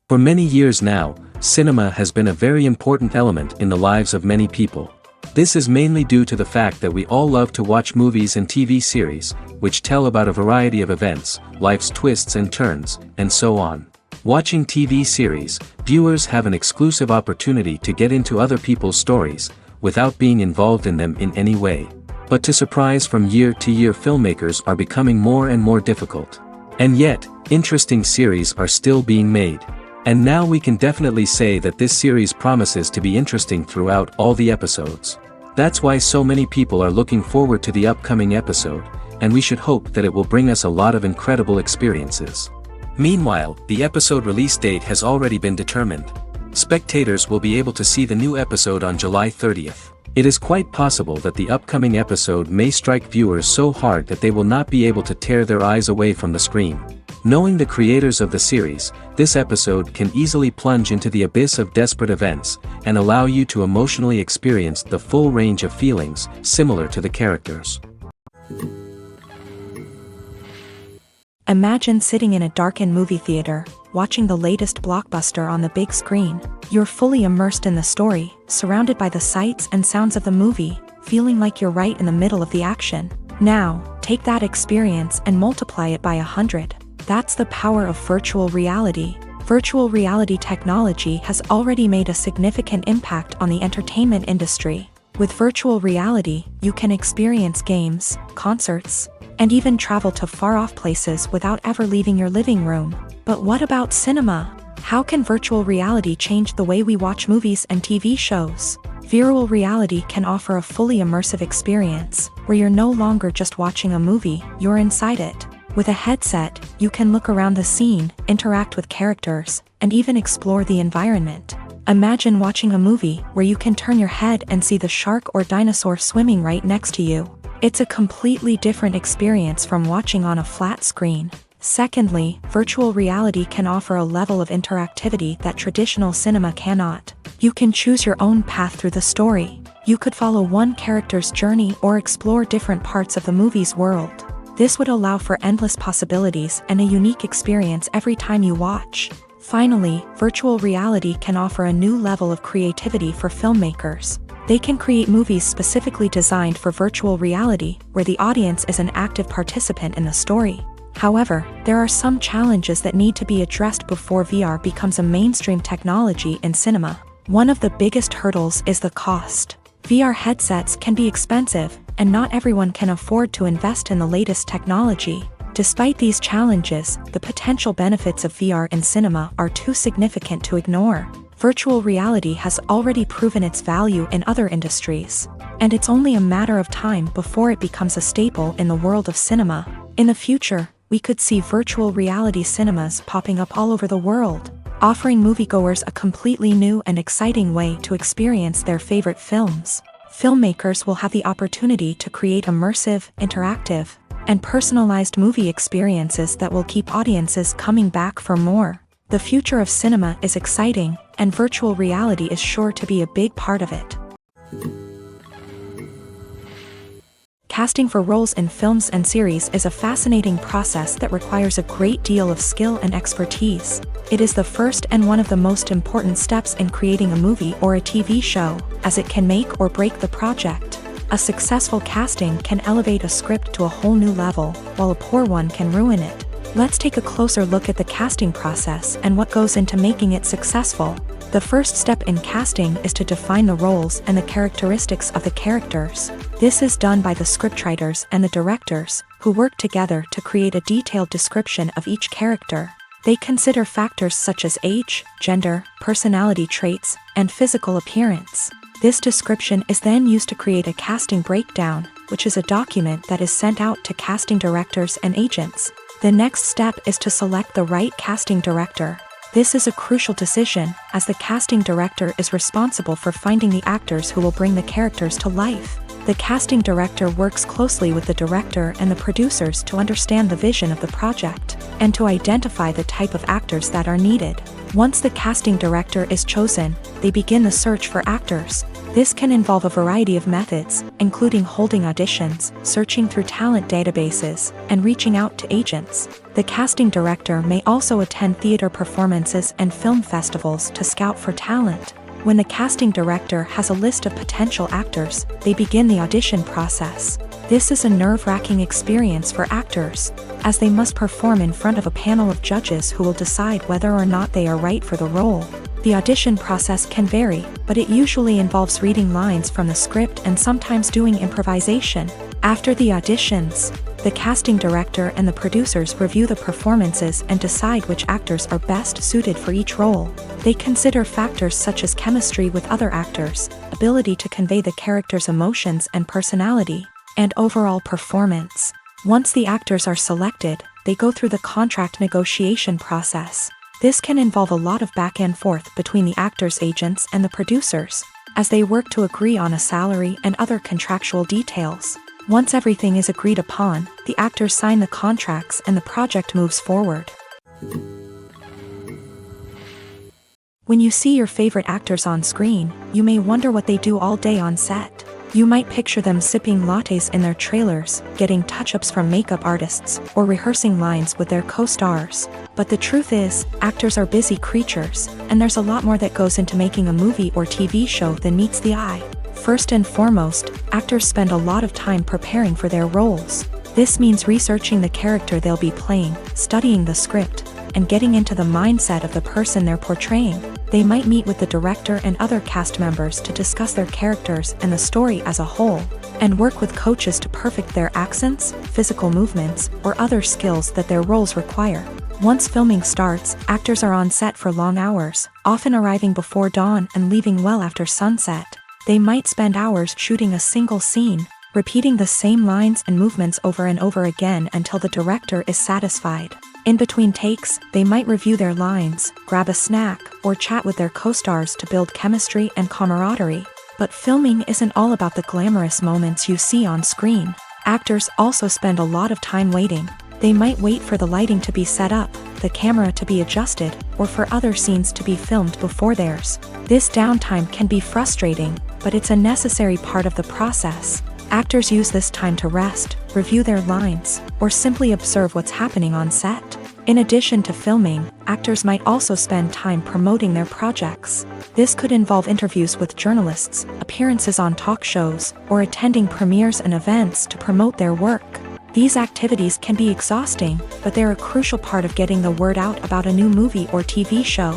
For many years now, cinema has been a very important element in the lives of many people. This is mainly due to the fact that we all love to watch movies and TV series, which tell about a variety of events, life's twists and turns, and so on. Watching TV series, viewers have an exclusive opportunity to get into other people's stories, without being involved in them in any way. But to surprise from year to year, filmmakers are becoming more and more difficult. And yet, interesting series are still being made. And now we can definitely say that this series promises to be interesting throughout all the episodes. That's why so many people are looking forward to the upcoming episode, and we should hope that it will bring us a lot of incredible experiences. Meanwhile, the episode release date has already been determined. Spectators will be able to see the new episode on July 30th. It is quite possible that the upcoming episode may strike viewers so hard that they will not be able to tear their eyes away from the screen. Knowing the creators of the series, this episode can easily plunge into the abyss of desperate events, and allow you to emotionally experience the full range of feelings, similar to the characters. Imagine sitting in a darkened movie theater, watching the latest blockbuster on the big screen. You're fully immersed in the story, surrounded by the sights and sounds of the movie, feeling like you're right in the middle of the action. Now, take that experience and multiply it by 100. That's the power of virtual reality. Virtual reality technology has already made a significant impact on the entertainment industry. With virtual reality, you can experience games, concerts, and even travel to far-off places without ever leaving your living room. But what about cinema? How can virtual reality change the way we watch movies and TV shows? Virtual reality can offer a fully immersive experience, where you're no longer just watching a movie, you're inside it. With a headset, you can look around the scene, interact with characters, and even explore the environment. Imagine watching a movie where you can turn your head and see the shark or dinosaur swimming right next to you. It's a completely different experience from watching on a flat screen. Secondly, virtual reality can offer a level of interactivity that traditional cinema cannot. You can choose your own path through the story. You could follow one character's journey or explore different parts of the movie's world. This would allow for endless possibilities and a unique experience every time you watch. Finally, virtual reality can offer a new level of creativity for filmmakers. They can create movies specifically designed for virtual reality, where the audience is an active participant in the story. However, there are some challenges that need to be addressed before VR becomes a mainstream technology in cinema. One of the biggest hurdles is the cost. VR headsets can be expensive, and not everyone can afford to invest in the latest technology. Despite these challenges, the potential benefits of VR in cinema are too significant to ignore. Virtual reality has already proven its value in other industries, and it's only a matter of time before it becomes a staple in the world of cinema. In the future, we could see virtual reality cinemas popping up all over the world, offering moviegoers a completely new and exciting way to experience their favorite films. Filmmakers will have the opportunity to create immersive, interactive, and personalized movie experiences that will keep audiences coming back for more. The future of cinema is exciting, and virtual reality is sure to be a big part of it. Casting for roles in films and series is a fascinating process that requires a great deal of skill and expertise. It is the first and one of the most important steps in creating a movie or a TV show, as it can make or break the project. A successful casting can elevate a script to a whole new level, while a poor one can ruin it. Let's take a closer look at the casting process and what goes into making it successful. The first step in casting is to define the roles and the characteristics of the characters. This is done by the scriptwriters and the directors, who work together to create a detailed description of each character. They consider factors such as age, gender, personality traits, and physical appearance. This description is then used to create a casting breakdown, which is a document that is sent out to casting directors and agents. The next step is to select the right casting director. This is a crucial decision, as the casting director is responsible for finding the actors who will bring the characters to life. The casting director works closely with the director and the producers to understand the vision of the project, and to identify the type of actors that are needed. Once the casting director is chosen, they begin the search for actors. This can involve a variety of methods, including holding auditions, searching through talent databases, and reaching out to agents. The casting director may also attend theater performances and film festivals to scout for talent. When the casting director has a list of potential actors, they begin the audition process. This is a nerve-wracking experience for actors, as they must perform in front of a panel of judges who will decide whether or not they are right for the role. The audition process can vary, but it usually involves reading lines from the script and sometimes doing improvisation. After the auditions, the casting director and the producers review the performances and decide which actors are best suited for each role. They consider factors such as chemistry with other actors, ability to convey the character's emotions and personality, and overall performance. Once the actors are selected, they go through the contract negotiation process. This can involve a lot of back and forth between the actors' agents and the producers, as they work to agree on a salary and other contractual details. Once everything is agreed upon, the actors sign the contracts and the project moves forward. When you see your favorite actors on screen, you may wonder what they do all day on set. You might picture them sipping lattes in their trailers, getting touch-ups from makeup artists, or rehearsing lines with their co-stars. But the truth is, actors are busy creatures, and there's a lot more that goes into making a movie or TV show than meets the eye. First and foremost, actors spend a lot of time preparing for their roles. This means researching the character they'll be playing, studying the script, and getting into the mindset of the person they're portraying. They might meet with the director and other cast members to discuss their characters and the story as a whole, and work with coaches to perfect their accents, physical movements, or other skills that their roles require. Once filming starts, actors are on set for long hours, often arriving before dawn and leaving well after sunset. They might spend hours shooting a single scene, repeating the same lines and movements over and over again until the director is satisfied. In between takes, they might review their lines, grab a snack, or chat with their co-stars to build chemistry and camaraderie. But filming isn't all about the glamorous moments you see on screen. Actors also spend a lot of time waiting. They might wait for the lighting to be set up, the camera to be adjusted, or for other scenes to be filmed before theirs. This downtime can be frustrating, but it's a necessary part of the process. Actors use this time to rest, review their lines, or simply observe what's happening on set. In addition to filming, actors might also spend time promoting their projects. This could involve interviews with journalists, appearances on talk shows, or attending premieres and events to promote their work. These activities can be exhausting, but they're a crucial part of getting the word out about a new movie or TV show.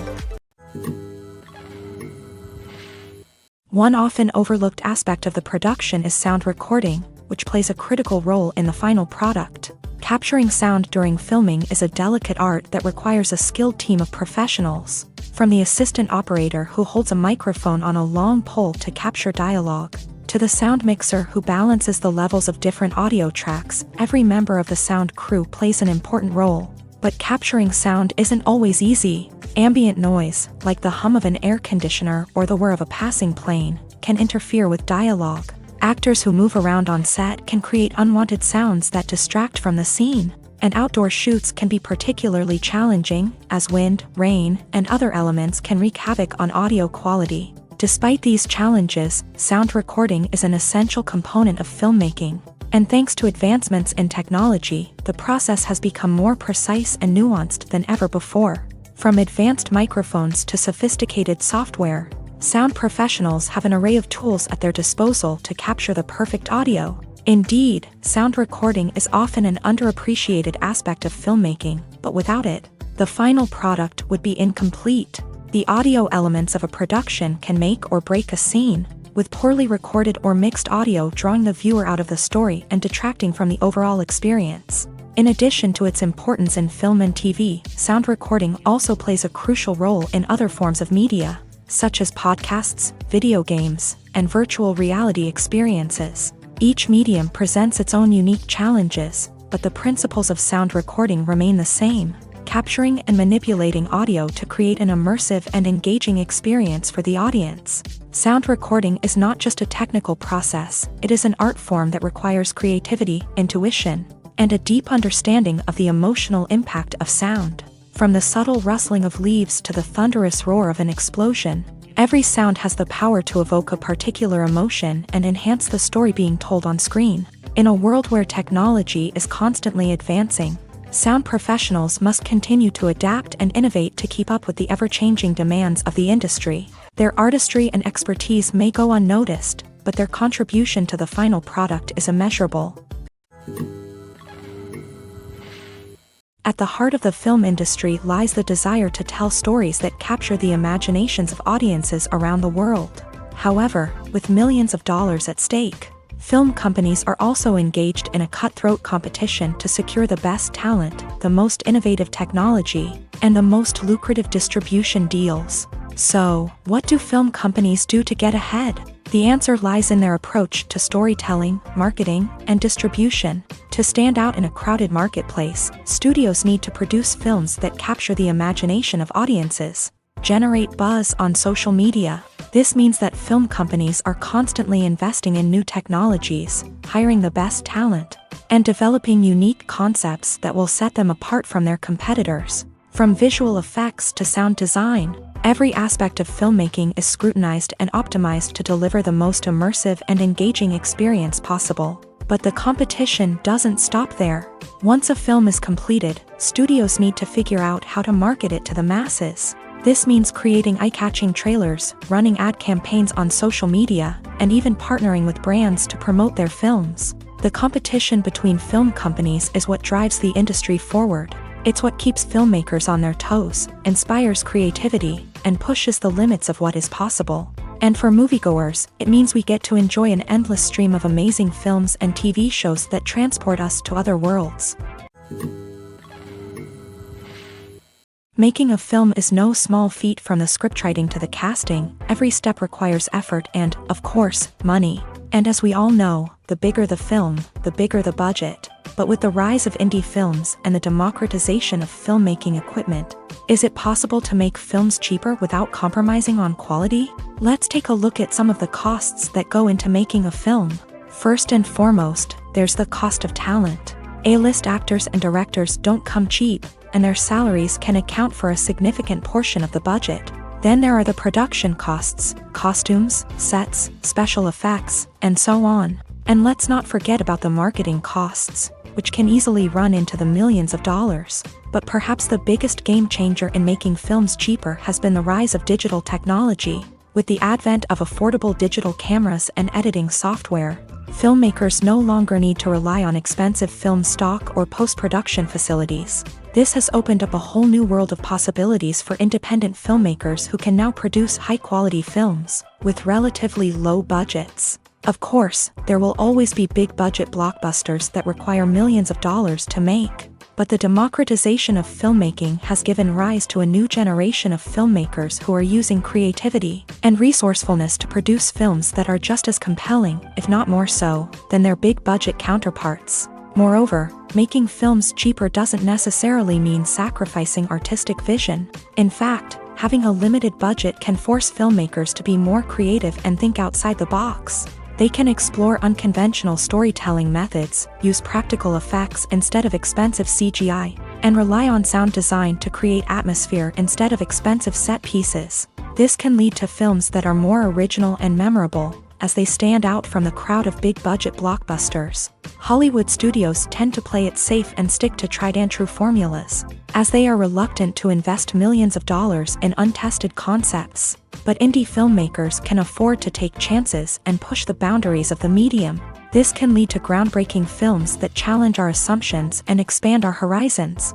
One often overlooked aspect of the production is sound recording, which plays a critical role in the final product. Capturing sound during filming is a delicate art that requires a skilled team of professionals. From the assistant operator who holds a microphone on a long pole to capture dialogue, to the sound mixer who balances the levels of different audio tracks, every member of the sound crew plays an important role. But capturing sound isn't always easy. Ambient noise, like the hum of an air conditioner or the whir of a passing plane, can interfere with dialogue. Actors who move around on set can create unwanted sounds that distract from the scene, and outdoor shoots can be particularly challenging, as wind, rain, and other elements can wreak havoc on audio quality. Despite these challenges, sound recording is an essential component of filmmaking. And thanks to advancements in technology, the process has become more precise and nuanced than ever before. From advanced microphones to sophisticated software, sound professionals have an array of tools at their disposal to capture the perfect audio. Indeed, sound recording is often an underappreciated aspect of filmmaking, but without it, the final product would be incomplete. The audio elements of a production can make or break a scene, with poorly recorded or mixed audio drawing the viewer out of the story and detracting from the overall experience. In addition to its importance in film and TV, sound recording also plays a crucial role in other forms of media, such as podcasts, video games, and virtual reality experiences. Each medium presents its own unique challenges, but the principles of sound recording remain the same, capturing and manipulating audio to create an immersive and engaging experience for the audience. Sound recording is not just a technical process, it is an art form that requires creativity, intuition, and a deep understanding of the emotional impact of sound. From the subtle rustling of leaves to the thunderous roar of an explosion, every sound has the power to evoke a particular emotion and enhance the story being told on screen. In a world where technology is constantly advancing, sound professionals must continue to adapt and innovate to keep up with the ever-changing demands of the industry. Their artistry and expertise may go unnoticed, but their contribution to the final product is immeasurable. At the heart of the film industry lies the desire to tell stories that capture the imaginations of audiences around the world. However, with millions of dollars at stake, film companies are also engaged in a cutthroat competition to secure the best talent, the most innovative technology, and the most lucrative distribution deals. So, what do film companies do to get ahead? The answer lies in their approach to storytelling, marketing, and distribution. To stand out in a crowded marketplace, studios need to produce films that capture the imagination of audiences, generate buzz on social media. This means that film companies are constantly investing in new technologies, hiring the best talent, and developing unique concepts that will set them apart from their competitors. From visual effects to sound design, every aspect of filmmaking is scrutinized and optimized to deliver the most immersive and engaging experience possible. But the competition doesn't stop there. Once a film is completed, studios need to figure out how to market it to the masses. This means creating eye-catching trailers, running ad campaigns on social media, and even partnering with brands to promote their films. The competition between film companies is what drives the industry forward. It's what keeps filmmakers on their toes, inspires creativity, and pushes the limits of what is possible. And for moviegoers, it means we get to enjoy an endless stream of amazing films and TV shows that transport us to other worlds. Making a film is no small feat. From the scriptwriting to the casting, every step requires effort and, of course, money. And as we all know, the bigger the film, the bigger the budget. But with the rise of indie films and the democratization of filmmaking equipment, is it possible to make films cheaper without compromising on quality? Let's take a look at some of the costs that go into making a film. First and foremost, there's the cost of talent. A-list actors and directors don't come cheap, and their salaries can account for a significant portion of the budget. Then there are the production costs, costumes, sets, special effects, and so on. And let's not forget about the marketing costs, which can easily run into the millions of dollars. But perhaps the biggest game changer in making films cheaper has been the rise of digital technology. With the advent of affordable digital cameras and editing software, filmmakers no longer need to rely on expensive film stock or post-production facilities. This has opened up a whole new world of possibilities for independent filmmakers who can now produce high-quality films with relatively low budgets. Of course, there will always be big-budget blockbusters that require millions of dollars to make. But the democratization of filmmaking has given rise to a new generation of filmmakers who are using creativity and resourcefulness to produce films that are just as compelling, if not more so, than their big-budget counterparts. Moreover, making films cheaper doesn't necessarily mean sacrificing artistic vision. In fact, having a limited budget can force filmmakers to be more creative and think outside the box. They can explore unconventional storytelling methods, use practical effects instead of expensive CGI, and rely on sound design to create atmosphere instead of expensive set pieces. This can lead to films that are more original and memorable, as they stand out from the crowd of big-budget blockbusters. Hollywood studios tend to play it safe and stick to tried-and-true formulas, as they are reluctant to invest millions of dollars in untested concepts. But indie filmmakers can afford to take chances and push the boundaries of the medium. This can lead to groundbreaking films that challenge our assumptions and expand our horizons.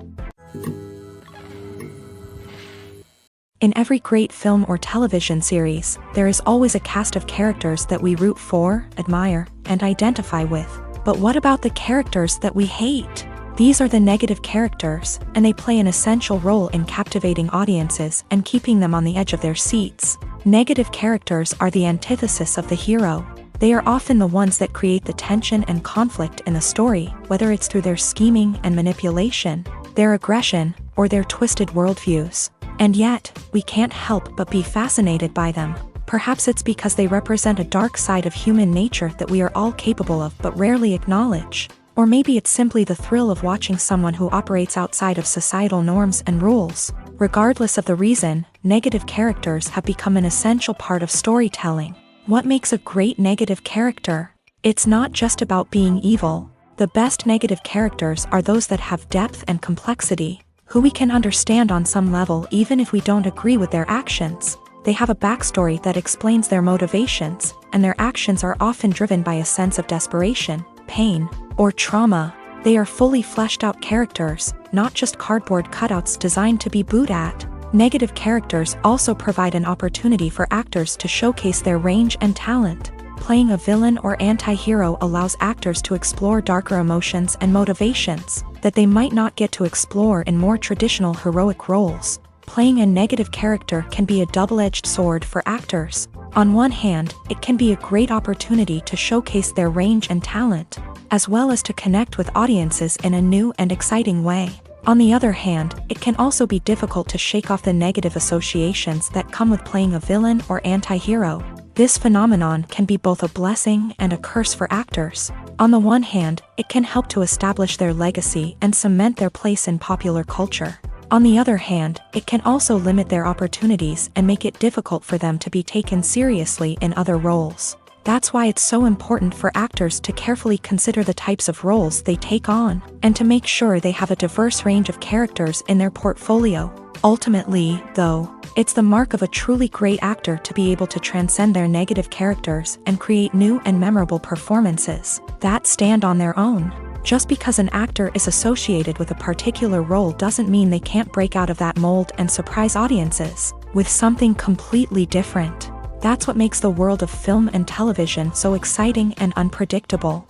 In every great film or television series, there is always a cast of characters that we root for, admire, and identify with. But what about the characters that we hate? These are the negative characters, and they play an essential role in captivating audiences and keeping them on the edge of their seats. Negative characters are the antithesis of the hero. They are often the ones that create the tension and conflict in the story, whether it's through their scheming and manipulation, their aggression, or their twisted worldviews. And yet, we can't help but be fascinated by them. Perhaps it's because they represent a dark side of human nature that we are all capable of but rarely acknowledge. Or maybe it's simply the thrill of watching someone who operates outside of societal norms and rules. Regardless of the reason, negative characters have become an essential part of storytelling. What makes a great negative character? It's not just about being evil. The best negative characters are those that have depth and complexity, who we can understand on some level even if we don't agree with their actions. They have a backstory that explains their motivations, and their actions are often driven by a sense of desperation, pain, or trauma. They are fully fleshed out characters, not just cardboard cutouts designed to be booed at. Negative characters also provide an opportunity for actors to showcase their range and talent. Playing a villain or anti-hero allows actors to explore darker emotions and motivations that they might not get to explore in more traditional heroic roles. Playing a negative character can be a double-edged sword for actors. On one hand, it can be a great opportunity to showcase their range and talent, as well as to connect with audiences in a new and exciting way. On the other hand, it can also be difficult to shake off the negative associations that come with playing a villain or anti-hero. This phenomenon can be both a blessing and a curse for actors. On the one hand, it can help to establish their legacy and cement their place in popular culture. On the other hand, it can also limit their opportunities and make it difficult for them to be taken seriously in other roles. That's why it's so important for actors to carefully consider the types of roles they take on, and to make sure they have a diverse range of characters in their portfolio. Ultimately, though, it's the mark of a truly great actor to be able to transcend their negative characters and create new and memorable performances that stand on their own. Just because an actor is associated with a particular role doesn't mean they can't break out of that mold and surprise audiences with something completely different. That's what makes the world of film and television so exciting and unpredictable.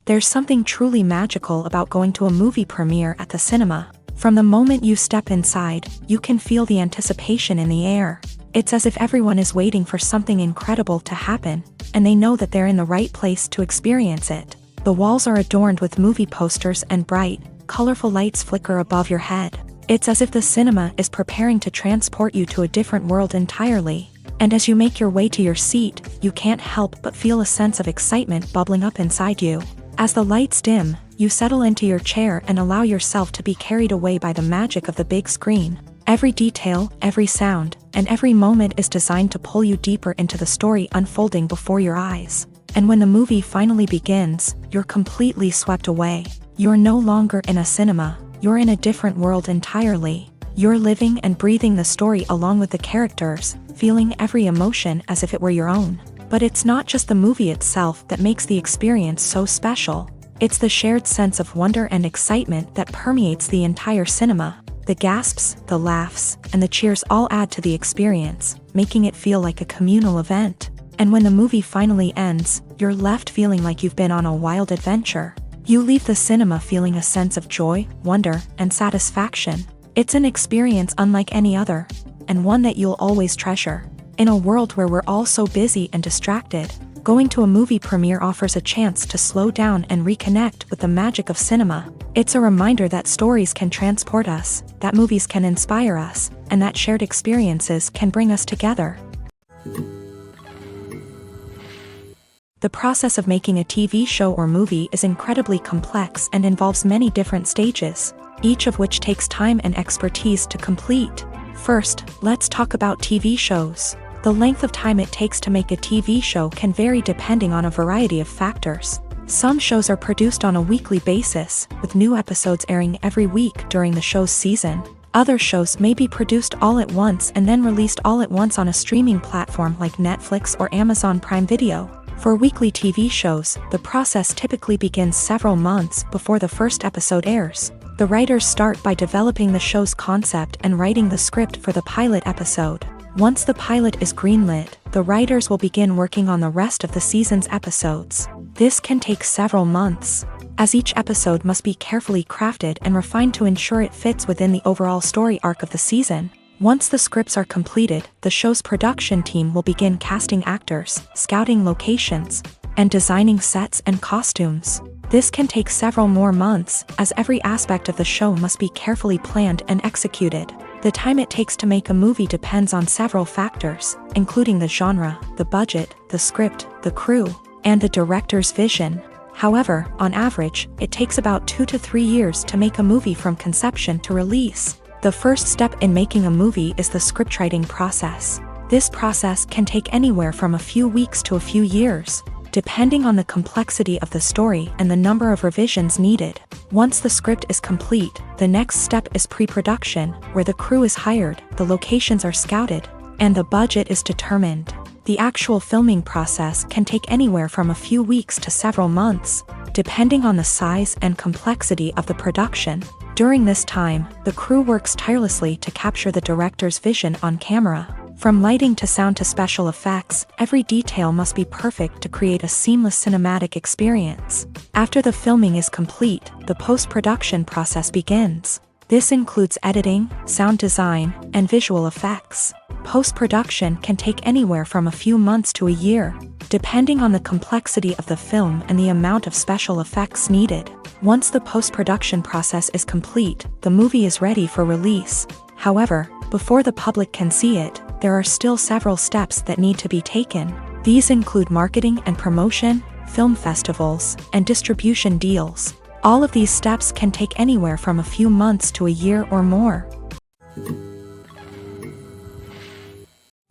There's something truly magical about going to a movie premiere at the cinema. From the moment you step inside, you can feel the anticipation in the air. It's as if everyone is waiting for something incredible to happen, and they know that they're in the right place to experience it. The walls are adorned with movie posters and bright, colorful lights flicker above your head. It's as if the cinema is preparing to transport you to a different world entirely. And as you make your way to your seat, you can't help but feel a sense of excitement bubbling up inside you. As the lights dim, you settle into your chair and allow yourself to be carried away by the magic of the big screen. Every detail, every sound, and every moment is designed to pull you deeper into the story unfolding before your eyes. And when the movie finally begins, you're completely swept away. You're no longer in a cinema, you're in a different world entirely. You're living and breathing the story along with the characters, feeling every emotion as if it were your own. But it's not just the movie itself that makes the experience so special. It's the shared sense of wonder and excitement that permeates the entire cinema. The gasps, the laughs, and the cheers all add to the experience, making it feel like a communal event. And when the movie finally ends, you're left feeling like you've been on a wild adventure. You leave the cinema feeling a sense of joy, wonder, and satisfaction. It's an experience unlike any other, and one that you'll always treasure. In a world where we're all so busy and distracted, going to a movie premiere offers a chance to slow down and reconnect with the magic of cinema. It's a reminder that stories can transport us, that movies can inspire us, and that shared experiences can bring us together. The process of making a TV show or movie is incredibly complex and involves many different stages, each of which takes time and expertise to complete. First, let's talk about TV shows. The length of time it takes to make a TV show can vary depending on a variety of factors. Some shows are produced on a weekly basis, with new episodes airing every week during the show's season. Other shows may be produced all at once and then released all at once on a streaming platform like Netflix or Amazon Prime Video. For weekly TV shows, the process typically begins several months before the first episode airs. The writers start by developing the show's concept and writing the script for the pilot episode. Once the pilot is greenlit, the writers will begin working on the rest of the season's episodes. This can take several months, as each episode must be carefully crafted and refined to ensure it fits within the overall story arc of the season. Once the scripts are completed, the show's production team will begin casting actors, scouting locations, and designing sets and costumes. This can take several more months, as every aspect of the show must be carefully planned and executed. The time it takes to make a movie depends on several factors, including the genre, the budget, the script, the crew, and the director's vision. However, on average, it takes about 2 to 3 years to make a movie from conception to release. The first step in making a movie is the scriptwriting process. This process can take anywhere from a few weeks to a few years, depending on the complexity of the story and the number of revisions needed. Once the script is complete, the next step is pre-production, where the crew is hired, the locations are scouted, and the budget is determined. The actual filming process can take anywhere from a few weeks to several months, depending on the size and complexity of the production. During this time, the crew works tirelessly to capture the director's vision on camera. From lighting to sound to special effects, every detail must be perfect to create a seamless cinematic experience. After the filming is complete, the post-production process begins. This includes editing, sound design, and visual effects. Post-production can take anywhere from a few months to a year, depending on the complexity of the film and the amount of special effects needed. Once the post-production process is complete, the movie is ready for release. However, before the public can see it, there are still several steps that need to be taken. These include marketing and promotion, film festivals, and distribution deals. All of these steps can take anywhere from a few months to a year or more.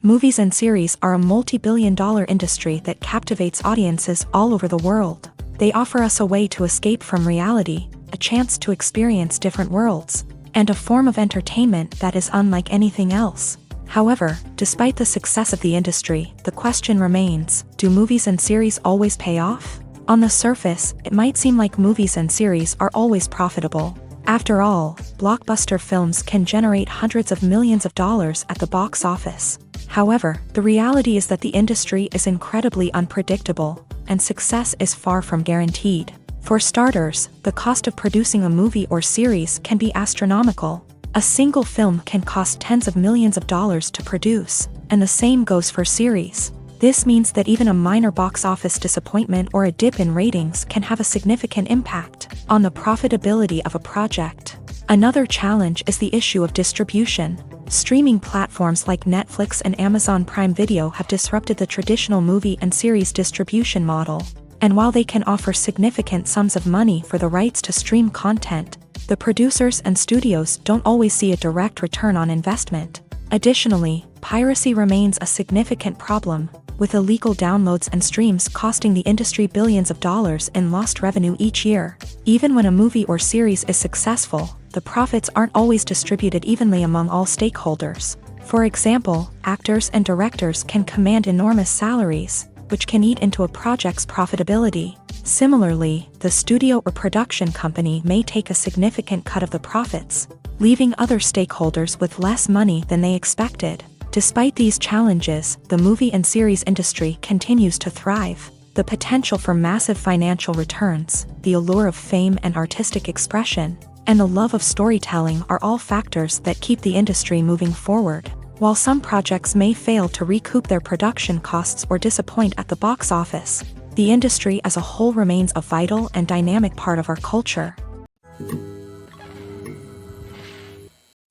Movies and series are a multi-billion-dollar industry that captivates audiences all over the world. They offer us a way to escape from reality, a chance to experience different worlds, and a form of entertainment that is unlike anything else. However, despite the success of the industry, the question remains, do movies and series always pay off? On the surface, it might seem like movies and series are always profitable. After all, blockbuster films can generate hundreds of millions of dollars at the box office. However, the reality is that the industry is incredibly unpredictable, and success is far from guaranteed. For starters, the cost of producing a movie or series can be astronomical. A single film can cost tens of millions of dollars to produce, and the same goes for series. This means that even a minor box office disappointment or a dip in ratings can have a significant impact on the profitability of a project. Another challenge is the issue of distribution. Streaming platforms like Netflix and Amazon Prime Video have disrupted the traditional movie and series distribution model. And while they can offer significant sums of money for the rights to stream content, the producers and studios don't always see a direct return on investment. Additionally, piracy remains a significant problem, with illegal downloads and streams costing the industry billions of dollars in lost revenue each year. Even when a movie or series is successful, the profits aren't always distributed evenly among all stakeholders. For example, actors and directors can command enormous salaries, which can eat into a project's profitability. Similarly, the studio or production company may take a significant cut of the profits, leaving other stakeholders with less money than they expected. Despite these challenges, the movie and series industry continues to thrive. The potential for massive financial returns, the allure of fame and artistic expression, and the love of storytelling are all factors that keep the industry moving forward. While some projects may fail to recoup their production costs or disappoint at the box office, the industry as a whole remains a vital and dynamic part of our culture.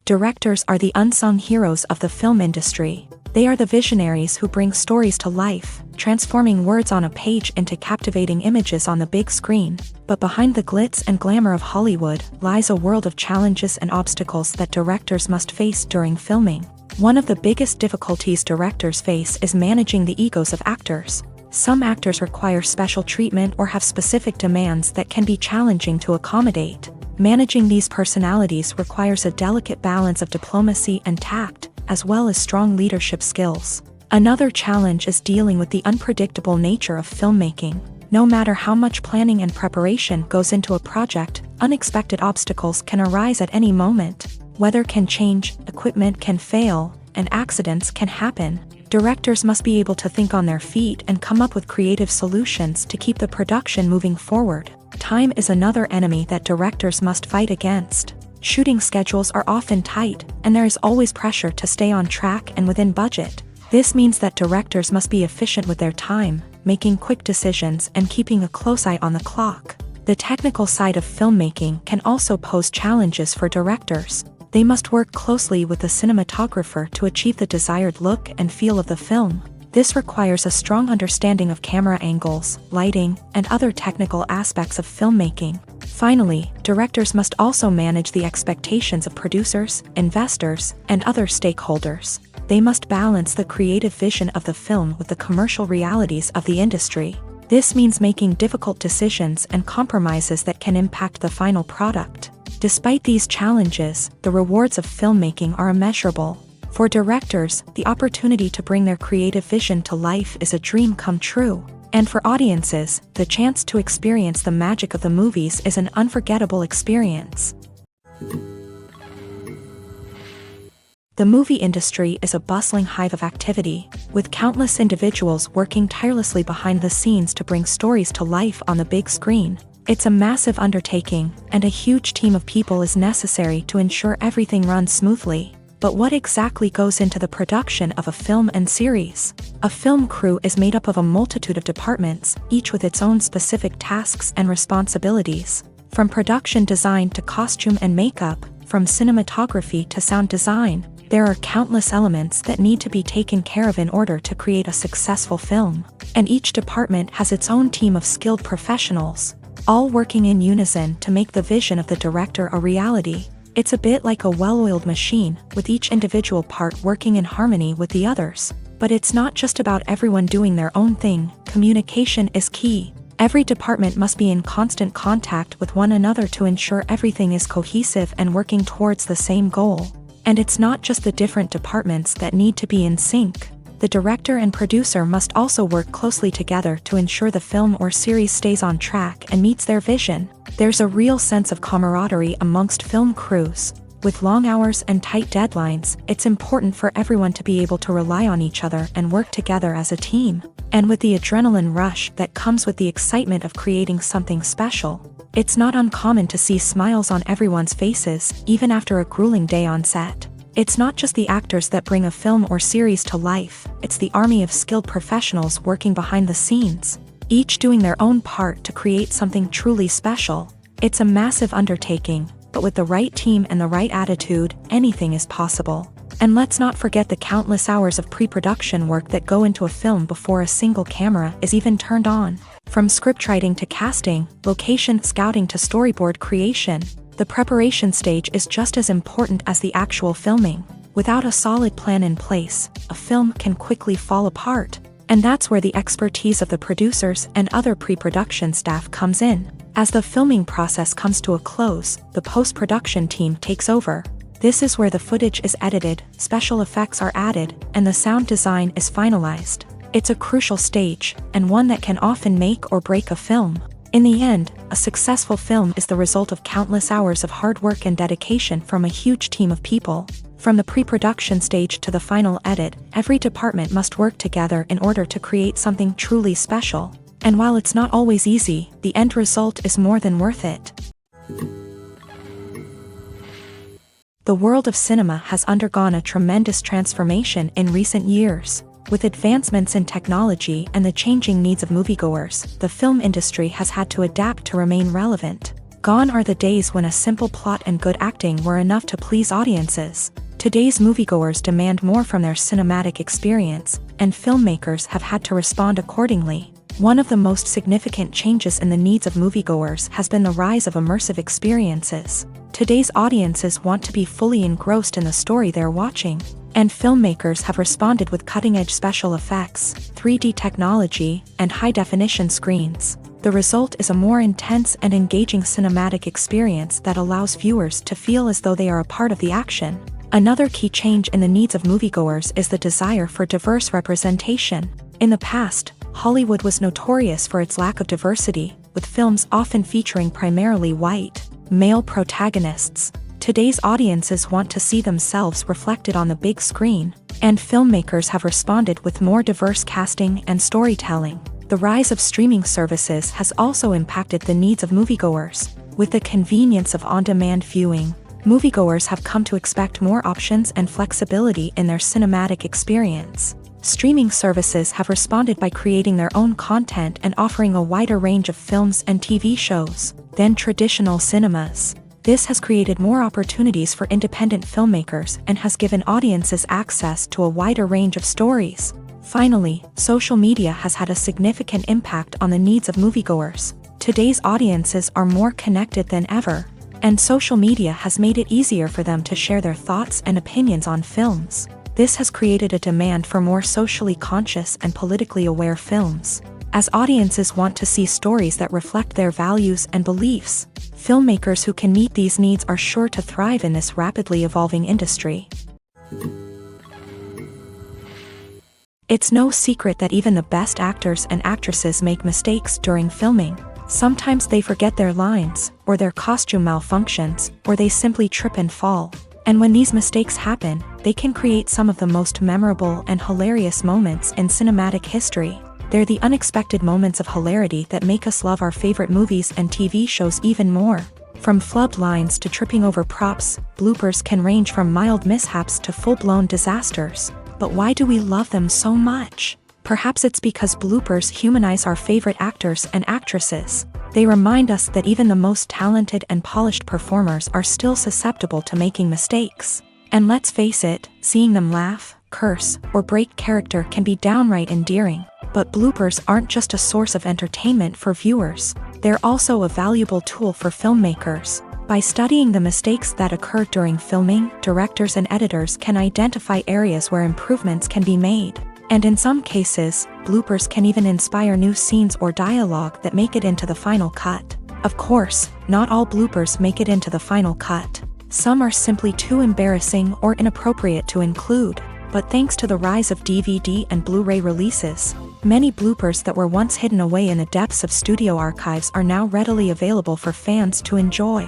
Directors are the unsung heroes of the film industry. They are the visionaries who bring stories to life, transforming words on a page into captivating images on the big screen. But behind the glitz and glamour of Hollywood lies a world of challenges and obstacles that directors must face during filming. One of the biggest difficulties directors face is managing the egos of actors. Some actors require special treatment or have specific demands that can be challenging to accommodate. Managing these personalities requires a delicate balance of diplomacy and tact, as well as strong leadership skills. Another challenge is dealing with the unpredictable nature of filmmaking. No matter how much planning and preparation goes into a project, unexpected obstacles can arise at any moment. Weather can change, equipment can fail, and accidents can happen. Directors must be able to think on their feet and come up with creative solutions to keep the production moving forward. Time is another enemy that directors must fight against. Shooting schedules are often tight, and there is always pressure to stay on track and within budget. This means that directors must be efficient with their time, making quick decisions and keeping a close eye on the clock. The technical side of filmmaking can also pose challenges for directors. They must work closely with the cinematographer to achieve the desired look and feel of the film. This requires a strong understanding of camera angles, lighting, and other technical aspects of filmmaking. Finally, directors must also manage the expectations of producers, investors, and other stakeholders. They must balance the creative vision of the film with the commercial realities of the industry. This means making difficult decisions and compromises that can impact the final product. Despite these challenges, the rewards of filmmaking are immeasurable. For directors, the opportunity to bring their creative vision to life is a dream come true. And for audiences, the chance to experience the magic of the movies is an unforgettable experience. The movie industry is a bustling hive of activity, with countless individuals working tirelessly behind the scenes to bring stories to life on the big screen. It's a massive undertaking, and a huge team of people is necessary to ensure everything runs smoothly. But what exactly goes into the production of a film and series? A film crew is made up of a multitude of departments, each with its own specific tasks and responsibilities. From production design to costume and makeup, from cinematography to sound design, there are countless elements that need to be taken care of in order to create a successful film. And each department has its own team of skilled professionals, all working in unison to make the vision of the director a reality. It's a bit like a well-oiled machine, with each individual part working in harmony with the others. But it's not just about everyone doing their own thing. Communication is key. Every department must be in constant contact with one another to ensure everything is cohesive and working towards the same goal. And it's not just the different departments that need to be in sync. The director and producer must also work closely together to ensure the film or series stays on track and meets their vision. There's a real sense of camaraderie amongst film crews. With long hours and tight deadlines, it's important for everyone to be able to rely on each other and work together as a team. And with the adrenaline rush that comes with the excitement of creating something special, it's not uncommon to see smiles on everyone's faces, even after a grueling day on set. It's not just the actors that bring a film or series to life, it's the army of skilled professionals working behind the scenes, each doing their own part to create something truly special. It's a massive undertaking, but with the right team and the right attitude, anything is possible. And let's not forget the countless hours of pre-production work that go into a film before a single camera is even turned on. From scriptwriting to casting, location scouting to storyboard creation, the preparation stage is just as important as the actual filming. Without a solid plan in place, a film can quickly fall apart. And that's where the expertise of the producers and other pre-production staff comes in. As the filming process comes to a close, the post-production team takes over. This is where the footage is edited, special effects are added, and the sound design is finalized. It's a crucial stage, and one that can often make or break a film. In the end, a successful film is the result of countless hours of hard work and dedication from a huge team of people. From the pre-production stage to the final edit, every department must work together in order to create something truly special. And while it's not always easy, the end result is more than worth it. The world of cinema has undergone a tremendous transformation in recent years. With advancements in technology and the changing needs of moviegoers, the film industry has had to adapt to remain relevant. Gone are the days when a simple plot and good acting were enough to please audiences. Today's moviegoers demand more from their cinematic experience, and filmmakers have had to respond accordingly. One of the most significant changes in the needs of moviegoers has been the rise of immersive experiences. Today's audiences want to be fully engrossed in the story they're watching, and filmmakers have responded with cutting-edge special effects, 3D technology, and high-definition screens. The result is a more intense and engaging cinematic experience that allows viewers to feel as though they are a part of the action. Another key change in the needs of moviegoers is the desire for diverse representation. In the past, Hollywood was notorious for its lack of diversity, with films often featuring primarily white, male protagonists. Today's audiences want to see themselves reflected on the big screen, and filmmakers have responded with more diverse casting and storytelling. The rise of streaming services has also impacted the needs of moviegoers. With the convenience of on-demand viewing, moviegoers have come to expect more options and flexibility in their cinematic experience. Streaming services have responded by creating their own content and offering a wider range of films and TV shows than traditional cinemas. This has created more opportunities for independent filmmakers and has given audiences access to a wider range of stories. Finally, social media has had a significant impact on the needs of moviegoers. Today's audiences are more connected than ever, and social media has made it easier for them to share their thoughts and opinions on films. This has created a demand for more socially conscious and politically aware films. As audiences want to see stories that reflect their values and beliefs, filmmakers who can meet these needs are sure to thrive in this rapidly evolving industry. It's no secret that even the best actors and actresses make mistakes during filming. Sometimes they forget their lines, or their costume malfunctions, or they simply trip and fall. And when these mistakes happen, they can create some of the most memorable and hilarious moments in cinematic history. They're the unexpected moments of hilarity that make us love our favorite movies and TV shows even more. From flubbed lines to tripping over props, bloopers can range from mild mishaps to full-blown disasters. But why do we love them so much? Perhaps it's because bloopers humanize our favorite actors and actresses. They remind us that even the most talented and polished performers are still susceptible to making mistakes. And let's face it, seeing them laugh, curse, or break character can be downright endearing. But bloopers aren't just a source of entertainment for viewers. They're also a valuable tool for filmmakers. By studying the mistakes that occur during filming, directors and editors can identify areas where improvements can be made. And in some cases, bloopers can even inspire new scenes or dialogue that make it into the final cut. Of course, not all bloopers make it into the final cut. Some are simply too embarrassing or inappropriate to include. But thanks to the rise of DVD and Blu-ray releases, many bloopers that were once hidden away in the depths of studio archives are now readily available for fans to enjoy.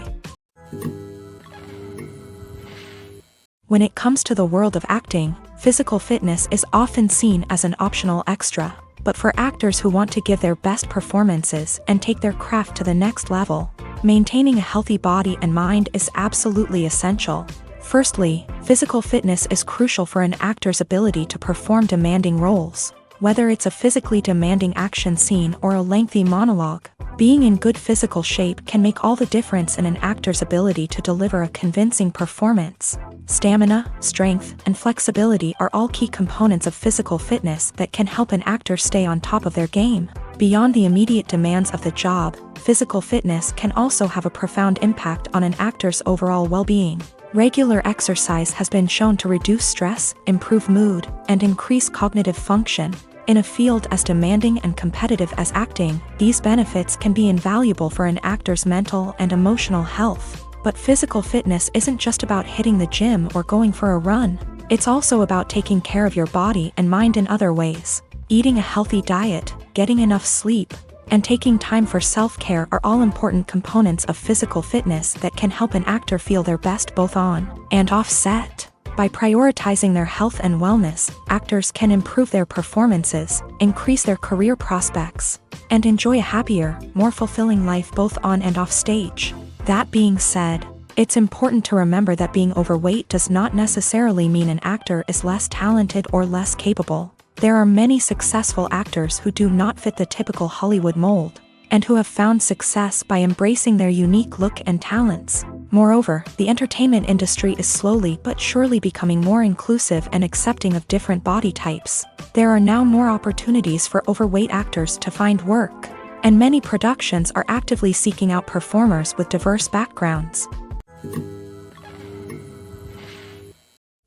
When it comes to the world of acting, physical fitness is often seen as an optional extra. But for actors who want to give their best performances and take their craft to the next level, maintaining a healthy body and mind is absolutely essential. Firstly, physical fitness is crucial for an actor's ability to perform demanding roles. Whether it's a physically demanding action scene or a lengthy monologue, being in good physical shape can make all the difference in an actor's ability to deliver a convincing performance. Stamina, strength, and flexibility are all key components of physical fitness that can help an actor stay on top of their game. Beyond the immediate demands of the job, physical fitness can also have a profound impact on an actor's overall well-being. Regular exercise has been shown to reduce stress, improve mood, and increase cognitive function. In a field as demanding and competitive as acting, these benefits can be invaluable for an actor's mental and emotional health. But physical fitness isn't just about hitting the gym or going for a run. It's also about taking care of your body and mind in other ways. Eating a healthy diet, getting enough sleep, and taking time for self-care are all important components of physical fitness that can help an actor feel their best both on and off set. By prioritizing their health and wellness, actors can improve their performances, increase their career prospects, and enjoy a happier, more fulfilling life both on and off stage. That being said, it's important to remember that being overweight does not necessarily mean an actor is less talented or less capable. There are many successful actors who do not fit the typical Hollywood mold, and who have found success by embracing their unique look and talents. Moreover, the entertainment industry is slowly but surely becoming more inclusive and accepting of different body types. There are now more opportunities for overweight actors to find work, and many productions are actively seeking out performers with diverse backgrounds.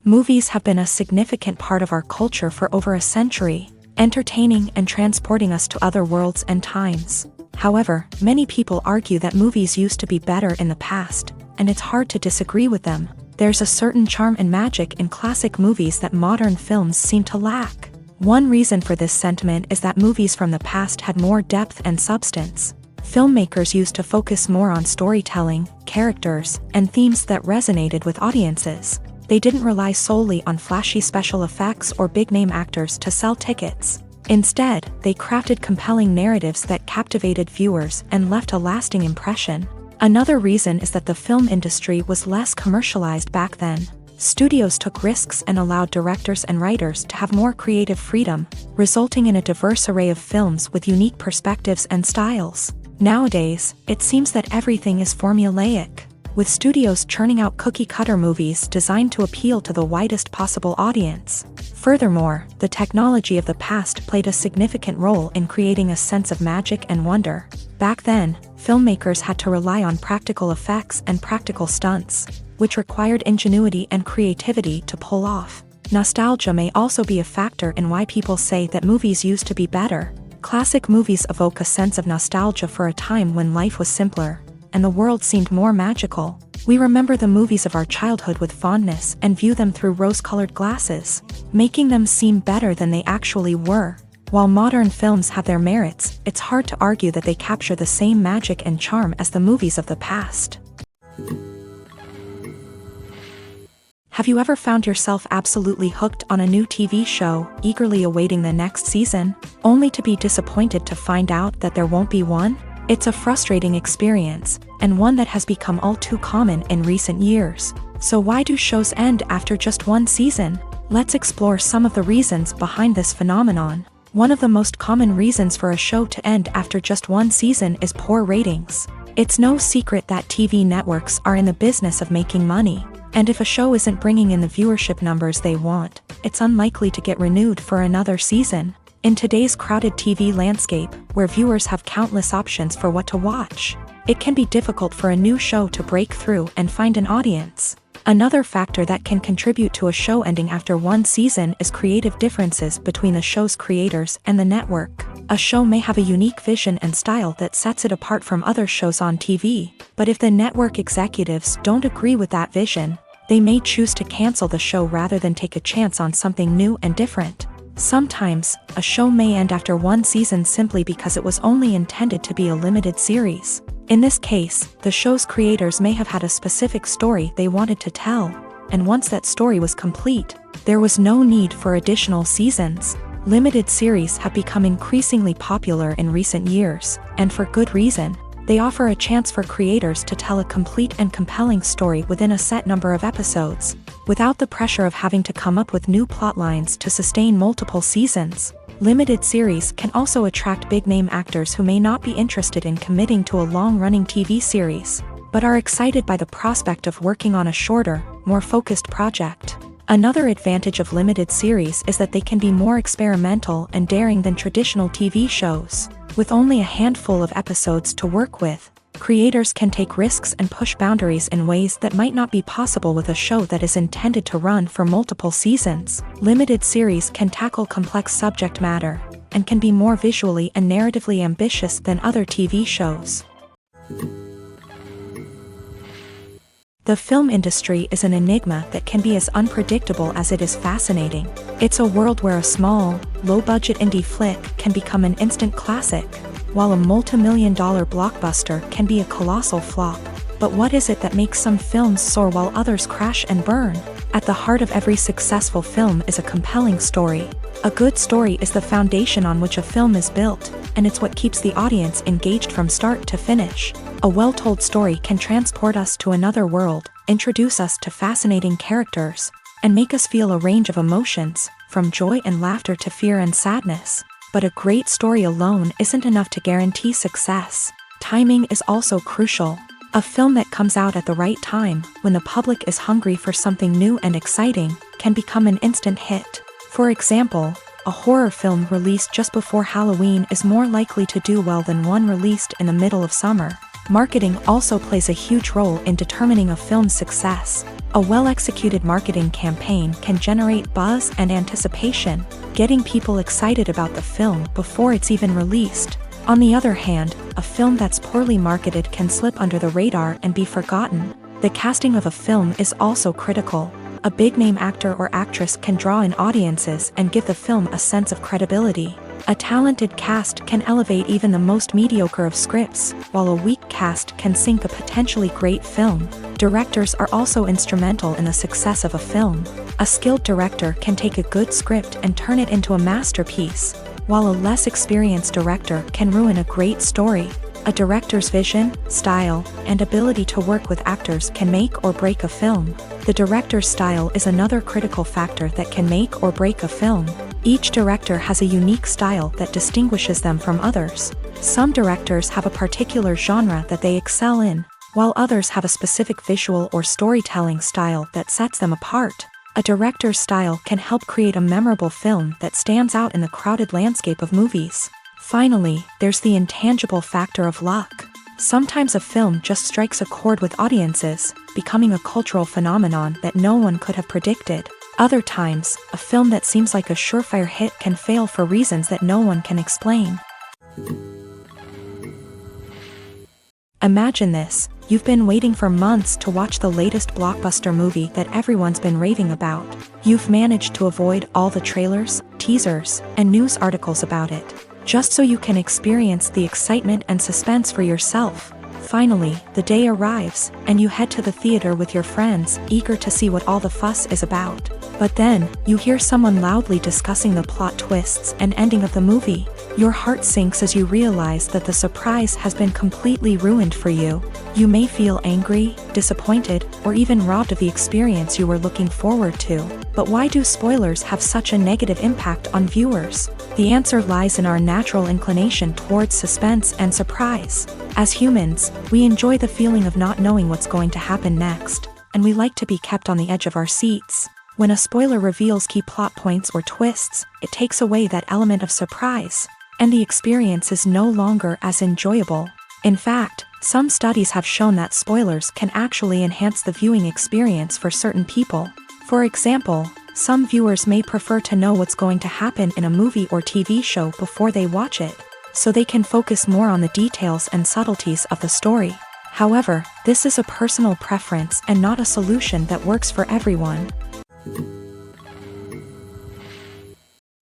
Movies have been a significant part of our culture for over a century, entertaining and transporting us to other worlds and times. However, many people argue that movies used to be better in the past, and it's hard to disagree with them. There's a certain charm and magic in classic movies that modern films seem to lack. One reason for this sentiment is that movies from the past had more depth and substance. Filmmakers used to focus more on storytelling, characters, and themes that resonated with audiences. They didn't rely solely on flashy special effects or big-name actors to sell tickets. Instead, they crafted compelling narratives that captivated viewers and left a lasting impression. Another reason is that the film industry was less commercialized back then. Studios took risks and allowed directors and writers to have more creative freedom, resulting in a diverse array of films with unique perspectives and styles. Nowadays, it seems that everything is formulaic, with studios churning out cookie-cutter movies designed to appeal to the widest possible audience. Furthermore, the technology of the past played a significant role in creating a sense of magic and wonder. Back then, filmmakers had to rely on practical effects and practical stunts, which required ingenuity and creativity to pull off. Nostalgia may also be a factor in why people say that movies used to be better. Classic movies evoke a sense of nostalgia for a time when life was simpler, and the world seemed more magical. We remember the movies of our childhood with fondness and view them through rose-colored glasses, making them seem better than they actually were. While modern films have their merits, it's hard to argue that they capture the same magic and charm as the movies of the past. Have you ever found yourself absolutely hooked on a new TV show, eagerly awaiting the next season, only to be disappointed to find out that there won't be one? It's a frustrating experience, and one that has become all too common in recent years. So why do shows end after just one season? Let's explore some of the reasons behind this phenomenon. One of the most common reasons for a show to end after just one season is poor ratings. It's no secret that TV networks are in the business of making money, and if a show isn't bringing in the viewership numbers they want, it's unlikely to get renewed for another season. In today's crowded TV landscape, where viewers have countless options for what to watch, it can be difficult for a new show to break through and find an audience. Another factor that can contribute to a show ending after one season is creative differences between the show's creators and the network. A show may have a unique vision and style that sets it apart from other shows on TV, but if the network executives don't agree with that vision, they may choose to cancel the show rather than take a chance on something new and different. Sometimes, a show may end after one season simply because it was only intended to be a limited series. In this case, the show's creators may have had a specific story they wanted to tell, and once that story was complete, there was no need for additional seasons. Limited series have become increasingly popular in recent years, and for good reason. They offer a chance for creators to tell a complete and compelling story within a set number of episodes, without the pressure of having to come up with new plotlines to sustain multiple seasons. Limited series can also attract big-name actors who may not be interested in committing to a long-running TV series, but are excited by the prospect of working on a shorter, more focused project. Another advantage of limited series is that they can be more experimental and daring than traditional TV shows. With only a handful of episodes to work with, creators can take risks and push boundaries in ways that might not be possible with a show that is intended to run for multiple seasons. Limited series can tackle complex subject matter, and can be more visually and narratively ambitious than other TV shows. The film industry is an enigma that can be as unpredictable as it is fascinating. It's a world where a small, low-budget indie flick can become an instant classic, while a multi-million-dollar blockbuster can be a colossal flop. But what is it that makes some films soar while others crash and burn? At the heart of every successful film is a compelling story. A good story is the foundation on which a film is built, and it's what keeps the audience engaged from start to finish. A well-told story can transport us to another world, introduce us to fascinating characters, and make us feel a range of emotions, from joy and laughter to fear and sadness. But a great story alone isn't enough to guarantee success. Timing is also crucial. A film that comes out at the right time, when the public is hungry for something new and exciting, can become an instant hit. For example, a horror film released just before Halloween is more likely to do well than one released in the middle of summer. Marketing also plays a huge role in determining a film's success. A well-executed marketing campaign can generate buzz and anticipation, getting people excited about the film before it's even released. On the other hand, a film that's poorly marketed can slip under the radar and be forgotten. The casting of a film is also critical. A big-name actor or actress can draw in audiences and give the film a sense of credibility. A talented cast can elevate even the most mediocre of scripts, while a weak cast can sink a potentially great film. Directors are also instrumental in the success of a film. A skilled director can take a good script and turn it into a masterpiece, while a less experienced director can ruin a great story. A director's vision, style, and ability to work with actors can make or break a film. The director's style is another critical factor that can make or break a film. Each director has a unique style that distinguishes them from others. Some directors have a particular genre that they excel in, while others have a specific visual or storytelling style that sets them apart. A director's style can help create a memorable film that stands out in the crowded landscape of movies. Finally, there's the intangible factor of luck. Sometimes a film just strikes a chord with audiences, becoming a cultural phenomenon that no one could have predicted. Other times, a film that seems like a surefire hit can fail for reasons that no one can explain. Imagine this: you've been waiting for months to watch the latest blockbuster movie that everyone's been raving about. You've managed to avoid all the trailers, teasers, and news articles about it, just so you can experience the excitement and suspense for yourself. Finally, the day arrives, and you head to the theater with your friends, eager to see what all the fuss is about. But then, you hear someone loudly discussing the plot twists and ending of the movie. Your heart sinks as you realize that the surprise has been completely ruined for you. You may feel angry, disappointed, or even robbed of the experience you were looking forward to. But why do spoilers have such a negative impact on viewers? The answer lies in our natural inclination towards suspense and surprise. As humans, we enjoy the feeling of not knowing what's going to happen next, and we like to be kept on the edge of our seats. When a spoiler reveals key plot points or twists, it takes away that element of surprise, and the experience is no longer as enjoyable. In fact, some studies have shown that spoilers can actually enhance the viewing experience for certain people. For example, some viewers may prefer to know what's going to happen in a movie or TV show before they watch it, so they can focus more on the details and subtleties of the story. However, this is a personal preference and not a solution that works for everyone.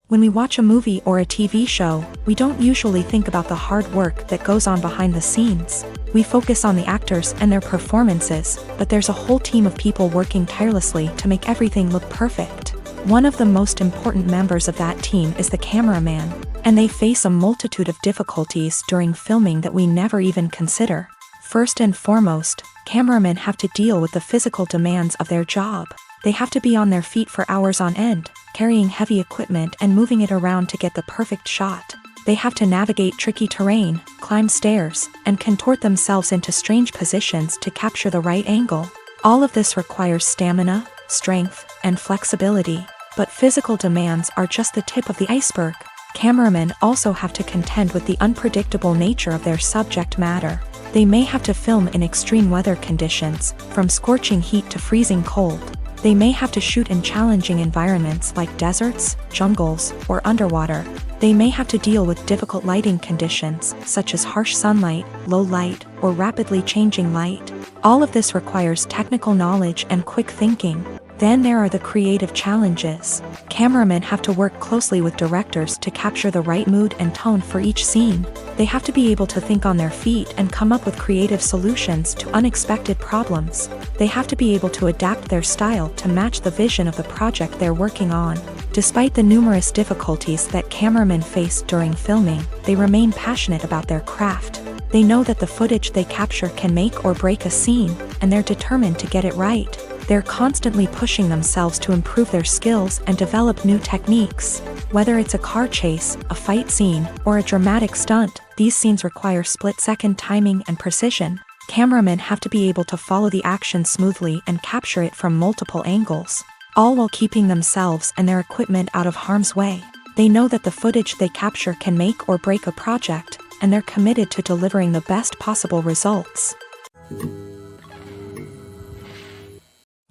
When we watch a movie or a TV show, we don't usually think about the hard work that goes on behind the scenes. We focus on the actors and their performances, but there's a whole team of people working tirelessly to make everything look perfect. One of the most important members of that team is the cameraman, and they face a multitude of difficulties during filming that we never even consider. First and foremost, cameramen have to deal with the physical demands of their job. They have to be on their feet for hours on end, carrying heavy equipment and moving it around to get the perfect shot. They have to navigate tricky terrain, climb stairs, and contort themselves into strange positions to capture the right angle. All of this requires stamina, strength, and flexibility. But physical demands are just the tip of the iceberg. Cameramen also have to contend with the unpredictable nature of their subject matter. They may have to film in extreme weather conditions, from scorching heat to freezing cold. They may have to shoot in challenging environments like deserts, jungles, or underwater. They may have to deal with difficult lighting conditions, such as harsh sunlight, low light, or rapidly changing light. All of this requires technical knowledge and quick thinking. Then there are the creative challenges. Cameramen have to work closely with directors to capture the right mood and tone for each scene. They have to be able to think on their feet and come up with creative solutions to unexpected problems. They have to be able to adapt their style to match the vision of the project they're working on. Despite the numerous difficulties that cameramen face during filming, they remain passionate about their craft. They know that the footage they capture can make or break a scene, and they're determined to get it right. They're constantly pushing themselves to improve their skills and develop new techniques. Whether it's a car chase, a fight scene, or a dramatic stunt, these scenes require split-second timing and precision. Cameramen have to be able to follow the action smoothly and capture it from multiple angles, all while keeping themselves and their equipment out of harm's way. They know that the footage they capture can make or break a project, and they're committed to delivering the best possible results.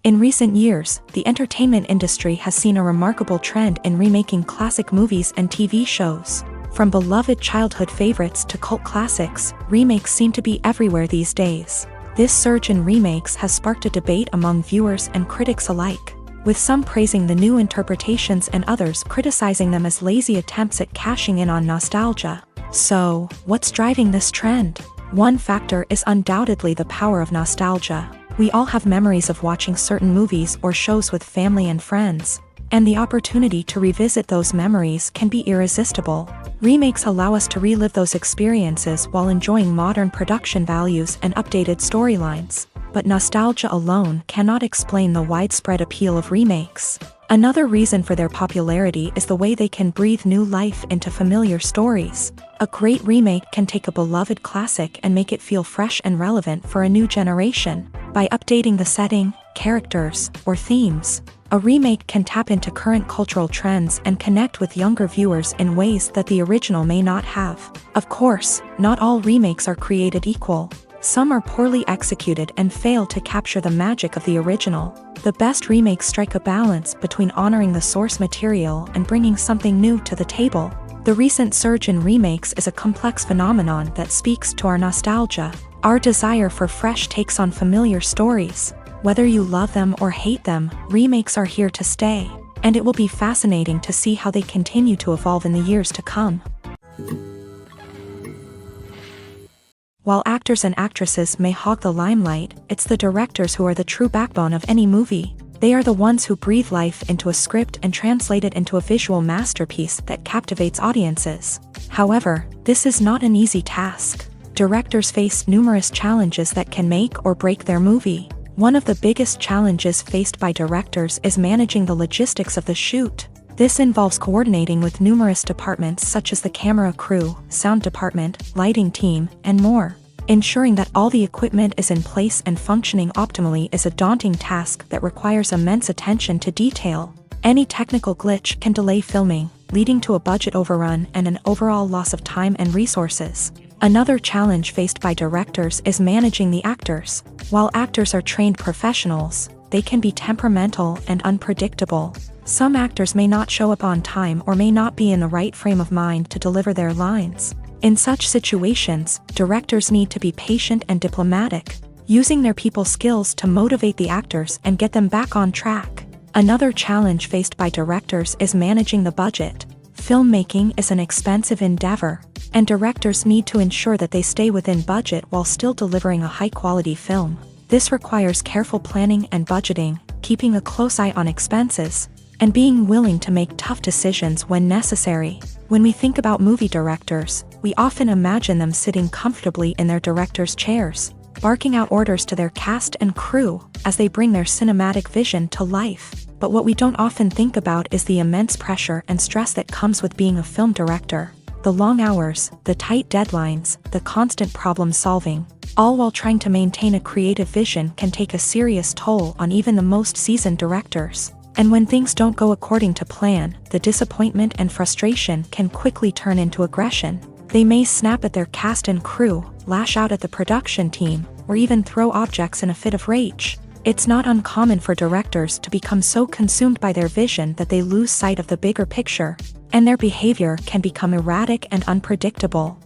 In recent years, the entertainment industry has seen a remarkable trend in remaking classic movies and TV shows. From beloved childhood favorites to cult classics, remakes seem to be everywhere these days. This surge in remakes has sparked a debate among viewers and critics alike, with some praising the new interpretations and others criticizing them as lazy attempts at cashing in on nostalgia. So, what's driving this trend? One factor is undoubtedly the power of nostalgia. We all have memories of watching certain movies or shows with family and friends, and the opportunity to revisit those memories can be irresistible. Remakes allow us to relive those experiences while enjoying modern production values and updated storylines. But nostalgia alone cannot explain the widespread appeal of remakes. Another reason for their popularity is the way they can breathe new life into familiar stories. A great remake can take a beloved classic and make it feel fresh and relevant for a new generation. By updating the setting, characters, or themes, a remake can tap into current cultural trends and connect with younger viewers in ways that the original may not have. Of course, not all remakes are created equal. Some are poorly executed and fail to capture the magic of the original. The best remakes strike a balance between honoring the source material and bringing something new to the table. The recent surge in remakes is a complex phenomenon that speaks to our nostalgia, our desire for fresh takes on familiar stories. Whether you love them or hate them, remakes are here to stay, and it will be fascinating to see how they continue to evolve in the years to come. While actors and actresses may hog the limelight, it's the directors who are the true backbone of any movie. They are the ones who breathe life into a script and translate it into a visual masterpiece that captivates audiences. However, this is not an easy task. Directors face numerous challenges that can make or break their movie. One of the biggest challenges faced by directors is managing the logistics of the shoot. This involves coordinating with numerous departments such as the camera crew, sound department, lighting team, and more. Ensuring that all the equipment is in place and functioning optimally is a daunting task that requires immense attention to detail. Any technical glitch can delay filming, leading to a budget overrun and an overall loss of time and resources. Another challenge faced by directors is managing the actors. While actors are trained professionals, they can be temperamental and unpredictable. Some actors may not show up on time or may not be in the right frame of mind to deliver their lines. In such situations, directors need to be patient and diplomatic, using their people skills to motivate the actors and get them back on track. Another challenge faced by directors is managing the budget. Filmmaking is an expensive endeavor, and directors need to ensure that they stay within budget while still delivering a high-quality film. This requires careful planning and budgeting, keeping a close eye on expenses, and being willing to make tough decisions when necessary. When we think about movie directors, we often imagine them sitting comfortably in their director's chairs, barking out orders to their cast and crew as they bring their cinematic vision to life. But what we don't often think about is the immense pressure and stress that comes with being a film director. The long hours, the tight deadlines, the constant problem solving, all while trying to maintain a creative vision can take a serious toll on even the most seasoned directors. And when things don't go according to plan, the disappointment and frustration can quickly turn into aggression. They may snap at their cast and crew, lash out at the production team, or even throw objects in a fit of rage. It's not uncommon for directors to become so consumed by their vision that they lose sight of the bigger picture, and their behavior can become erratic and unpredictable.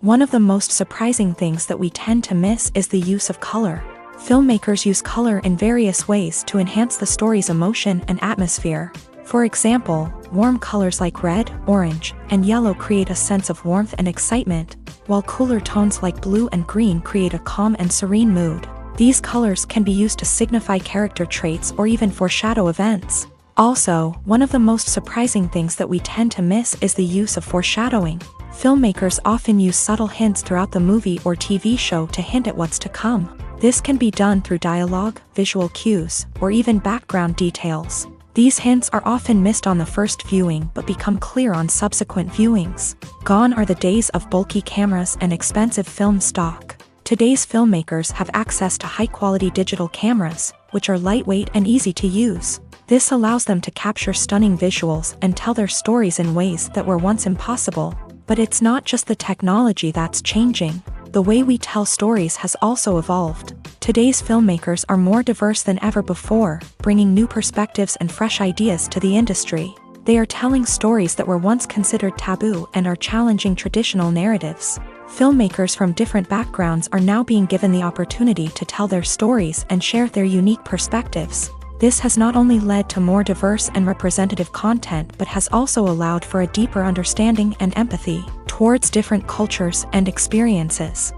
One of the most surprising things that we tend to miss is the use of color. Filmmakers use color in various ways to enhance the story's emotion and atmosphere. For example, warm colors like red, orange, and yellow create a sense of warmth and excitement, while cooler tones like blue and green create a calm and serene mood. These colors can be used to signify character traits or even foreshadow events. Also, one of the most surprising things that we tend to miss is the use of foreshadowing. Filmmakers often use subtle hints throughout the movie or TV show to hint at what's to come. This can be done through dialogue, visual cues, or even background details. These hints are often missed on the first viewing but become clear on subsequent viewings. Gone are the days of bulky cameras and expensive film stock. Today's filmmakers have access to high-quality digital cameras, which are lightweight and easy to use. This allows them to capture stunning visuals and tell their stories in ways that were once impossible. But it's not just the technology that's changing. The way we tell stories has also evolved. Today's filmmakers are more diverse than ever before, bringing new perspectives and fresh ideas to the industry. They are telling stories that were once considered taboo and are challenging traditional narratives. Filmmakers from different backgrounds are now being given the opportunity to tell their stories and share their unique perspectives. This has not only led to more diverse and representative content but has also allowed for a deeper understanding and empathy towards different cultures and experiences.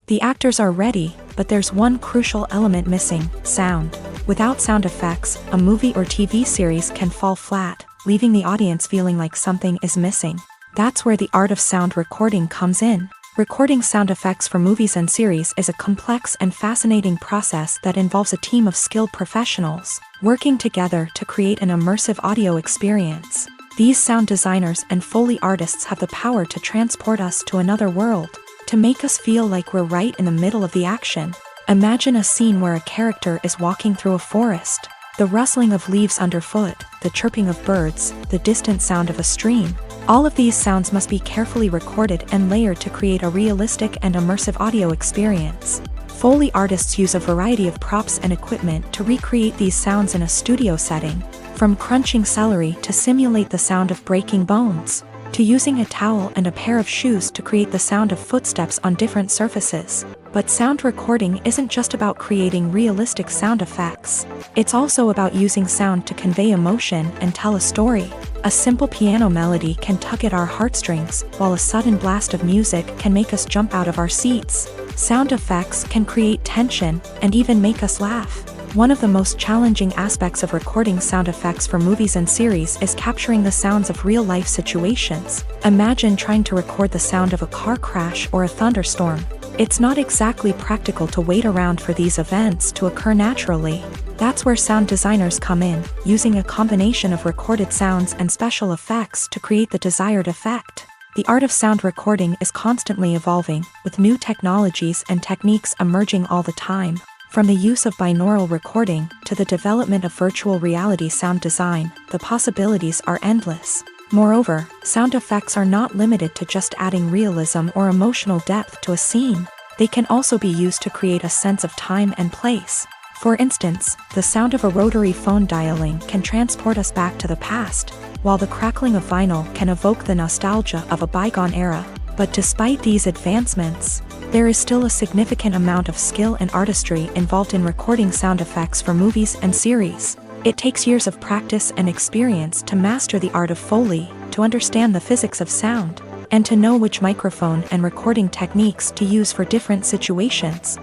The actors are ready, but there's one crucial element missing: sound. Without sound effects, a movie or TV series can fall flat, leaving the audience feeling like something is missing. That's where the art of sound recording comes in. Recording sound effects for movies and series is a complex and fascinating process that involves a team of skilled professionals working together to create an immersive audio experience. These sound designers and Foley artists have the power to transport us to another world, to make us feel like we're right in the middle of the action. Imagine a scene where a character is walking through a forest. The rustling of leaves underfoot, the chirping of birds, the distant sound of a stream. All of these sounds must be carefully recorded and layered to create a realistic and immersive audio experience. Foley artists use a variety of props and equipment to recreate these sounds in a studio setting, from crunching celery to simulate the sound of breaking bones, to using a towel and a pair of shoes to create the sound of footsteps on different surfaces. But sound recording isn't just about creating realistic sound effects. It's also about using sound to convey emotion and tell a story. A simple piano melody can tug at our heartstrings, while a sudden blast of music can make us jump out of our seats. Sound effects can create tension and even make us laugh. One of the most challenging aspects of recording sound effects for movies and series is capturing the sounds of real-life situations. Imagine trying to record the sound of a car crash or a thunderstorm. It's not exactly practical to wait around for these events to occur naturally. That's where sound designers come in, using a combination of recorded sounds and special effects to create the desired effect. The art of sound recording is constantly evolving, with new technologies and techniques emerging all the time. From the use of binaural recording to the development of virtual reality sound design, the possibilities are endless. Moreover, sound effects are not limited to just adding realism or emotional depth to a scene. They can also be used to create a sense of time and place. For instance, the sound of a rotary phone dialing can transport us back to the past, while the crackling of vinyl can evoke the nostalgia of a bygone era. But despite these advancements, there is still a significant amount of skill and artistry involved in recording sound effects for movies and series. It takes years of practice and experience to master the art of Foley, to understand the physics of sound, and to know which microphone and recording techniques to use for different situations.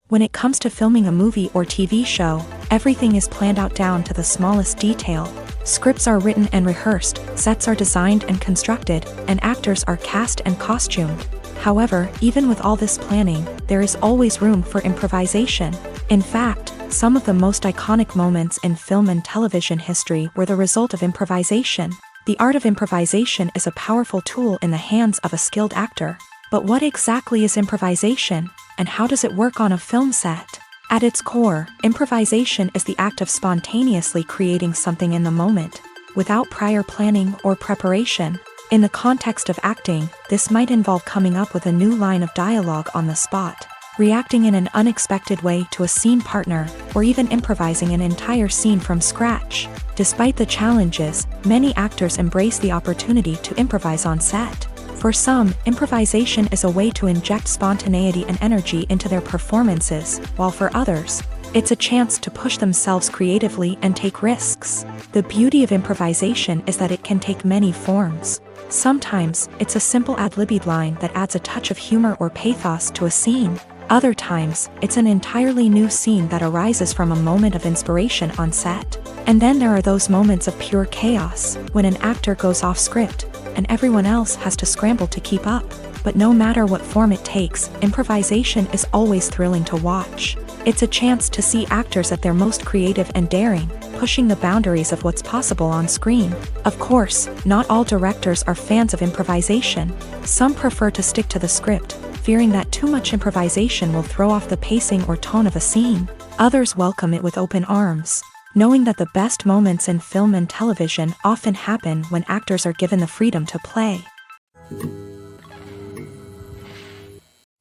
When it comes to filming a movie or TV show, everything is planned out down to the smallest detail. Scripts are written and rehearsed, sets are designed and constructed, and actors are cast and costumed. However, even with all this planning, there is always room for improvisation. In fact, some of the most iconic moments in film and television history were the result of improvisation. The art of improvisation is a powerful tool in the hands of a skilled actor. But what exactly is improvisation, and how does it work on a film set? At its core, improvisation is the act of spontaneously creating something in the moment, without prior planning or preparation. In the context of acting, this might involve coming up with a new line of dialogue on the spot, reacting in an unexpected way to a scene partner, or even improvising an entire scene from scratch. Despite the challenges, many actors embrace the opportunity to improvise on set. For some, improvisation is a way to inject spontaneity and energy into their performances, while for others, it's a chance to push themselves creatively and take risks. The beauty of improvisation is that it can take many forms. Sometimes, it's a simple ad-libbed line that adds a touch of humor or pathos to a scene. Other times, it's an entirely new scene that arises from a moment of inspiration on set. And then there are those moments of pure chaos, when an actor goes off script, and everyone else has to scramble to keep up. But no matter what form it takes, improvisation is always thrilling to watch. It's a chance to see actors at their most creative and daring, pushing the boundaries of what's possible on screen. Of course, not all directors are fans of improvisation. Some prefer to stick to the script, fearing that too much improvisation will throw off the pacing or tone of a scene. Others welcome it with open arms, knowing that the best moments in film and television often happen when actors are given the freedom to play.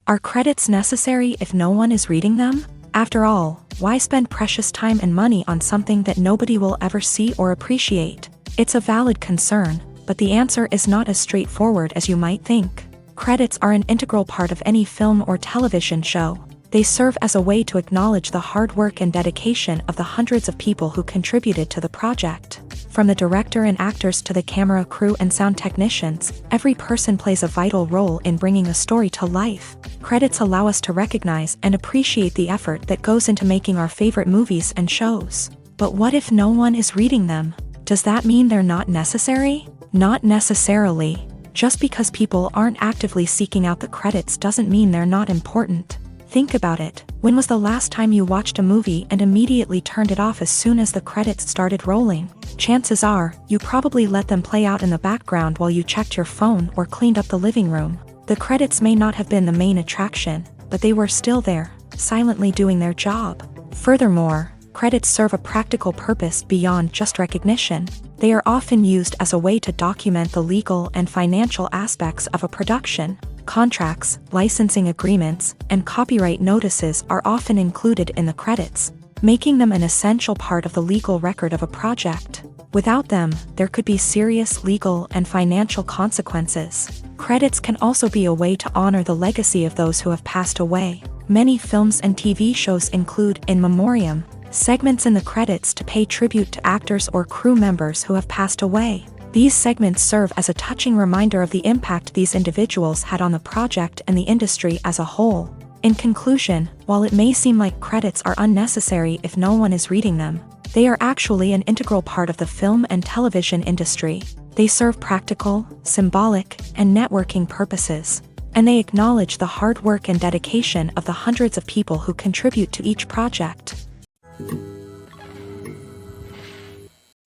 Are credits necessary if no one is reading them? After all, why spend precious time and money on something that nobody will ever see or appreciate? It's a valid concern, but the answer is not as straightforward as you might think. Credits are an integral part of any film or television show. They serve as a way to acknowledge the hard work and dedication of the hundreds of people who contributed to the project. From the director and actors to the camera crew and sound technicians, every person plays a vital role in bringing a story to life. Credits allow us to recognize and appreciate the effort that goes into making our favorite movies and shows. But what if no one is reading them? Does that mean they're not necessary? Not necessarily. Just because people aren't actively seeking out the credits doesn't mean they're not important. Think about it. When was the last time you watched a movie and immediately turned it off as soon as the credits started rolling? Chances are, you probably let them play out in the background while you checked your phone or cleaned up the living room. The credits may not have been the main attraction, but they were still there, silently doing their job. Furthermore, credits serve a practical purpose beyond just recognition. They are often used as a way to document the legal and financial aspects of a production. Contracts, licensing agreements, and copyright notices are often included in the credits, making them an essential part of the legal record of a project. Without them, there could be serious legal and financial consequences. Credits can also be a way to honor the legacy of those who have passed away. Many films and TV shows include in memoriam segments in the credits to pay tribute to actors or crew members who have passed away. These segments serve as a touching reminder of the impact these individuals had on the project and the industry as a whole. In conclusion, while it may seem like credits are unnecessary if no one is reading them, they are actually an integral part of the film and television industry. They serve practical, symbolic, and networking purposes, and they acknowledge the hard work and dedication of the hundreds of people who contribute to each project.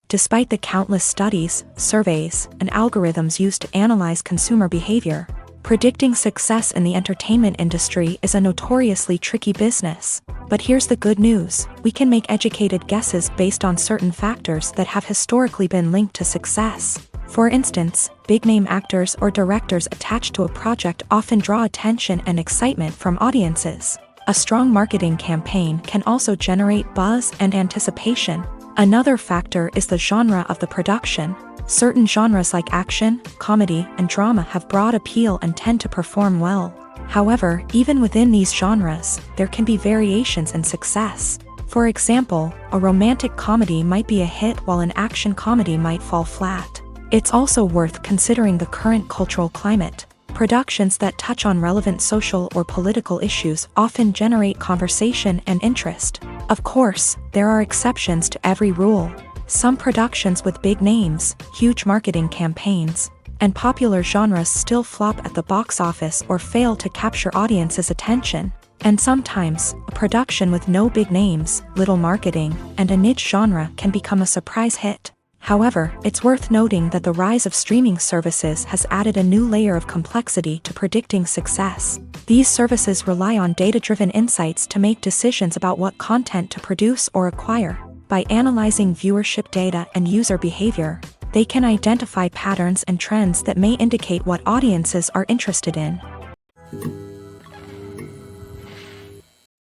Despite the countless studies, surveys, and algorithms used to analyze consumer behavior, predicting success in the entertainment industry is a notoriously tricky business. But here's the good news: we can make educated guesses based on certain factors that have historically been linked to success. For instance, big-name actors or directors attached to a project often draw attention and excitement from audiences. A strong marketing campaign can also generate buzz and anticipation. Another factor is the genre of the production. Certain genres like action, comedy, and drama have broad appeal and tend to perform well. However, even within these genres, there can be variations in success. For example, a romantic comedy might be a hit while an action comedy might fall flat. It's also worth considering the current cultural climate. Productions that touch on relevant social or political issues often generate conversation and interest. Of course, there are exceptions to every rule. Some productions with big names, huge marketing campaigns, and popular genres still flop at the box office or fail to capture audiences' attention. And sometimes, a production with no big names, little marketing, and a niche genre can become a surprise hit. However, it's worth noting that the rise of streaming services has added a new layer of complexity to predicting success. These services rely on data-driven insights to make decisions about what content to produce or acquire. By analyzing viewership data and user behavior, they can identify patterns and trends that may indicate what audiences are interested in.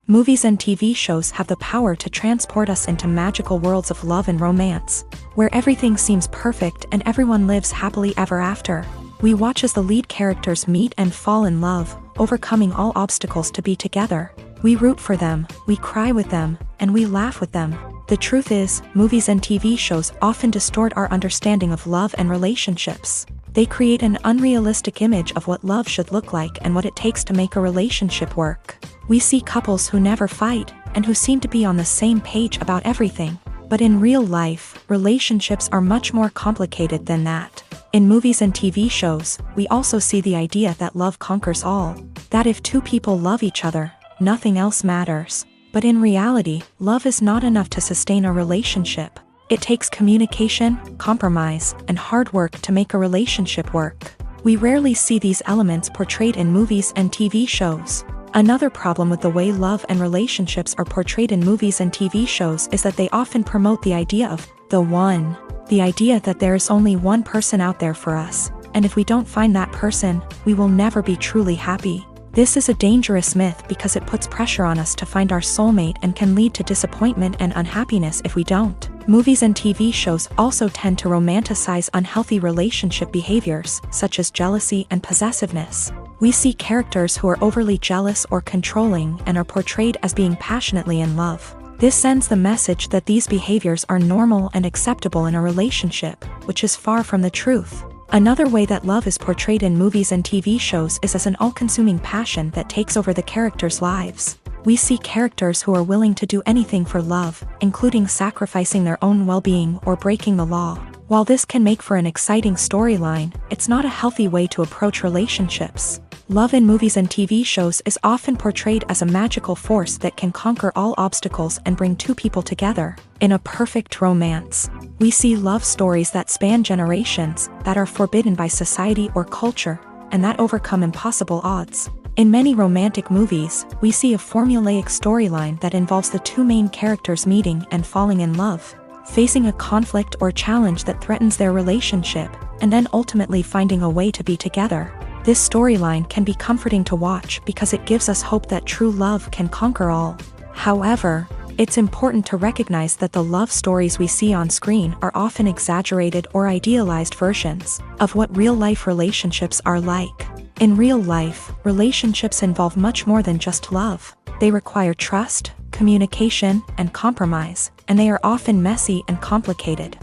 Movies and TV shows have the power to transport us into magical worlds of love and romance, where everything seems perfect and everyone lives happily ever after. We watch as the lead characters meet and fall in love, overcoming all obstacles to be together. We root for them, we cry with them, and we laugh with them. The truth is, movies and TV shows often distort our understanding of love and relationships. They create an unrealistic image of what love should look like and what it takes to make a relationship work. We see couples who never fight, and who seem to be on the same page about everything. But in real life, relationships are much more complicated than that. In movies and TV shows, we also see the idea that love conquers all. That if two people love each other, nothing else matters. But in reality, love is not enough to sustain a relationship. It takes communication, compromise, and hard work to make a relationship work. We rarely see these elements portrayed in movies and TV shows. Another problem with the way love and relationships are portrayed in movies and TV shows is that they often promote the idea of the one. The idea that there is only one person out there for us, and if we don't find that person, we will never be truly happy. This is a dangerous myth because it puts pressure on us to find our soulmate and can lead to disappointment and unhappiness if we don't. Movies and TV shows also tend to romanticize unhealthy relationship behaviors, such as jealousy and possessiveness. We see characters who are overly jealous or controlling and are portrayed as being passionately in love. This sends the message that these behaviors are normal and acceptable in a relationship, which is far from the truth. Another way that love is portrayed in movies and TV shows is as an all-consuming passion that takes over the characters' lives. We see characters who are willing to do anything for love, including sacrificing their own well-being or breaking the law. While this can make for an exciting storyline, it's not a healthy way to approach relationships. Love in movies and TV shows is often portrayed as a magical force that can conquer all obstacles and bring two people together. In a perfect romance, we see love stories that span generations, that are forbidden by society or culture, and that overcome impossible odds. In many romantic movies, we see a formulaic storyline that involves the two main characters meeting and falling in love, facing a conflict or challenge that threatens their relationship, and then ultimately finding a way to be together. This storyline can be comforting to watch because it gives us hope that true love can conquer all. However, it's important to recognize that the love stories we see on screen are often exaggerated or idealized versions of what real-life relationships are like. In real life, relationships involve much more than just love. They require trust, communication, and compromise, and they are often messy and complicated.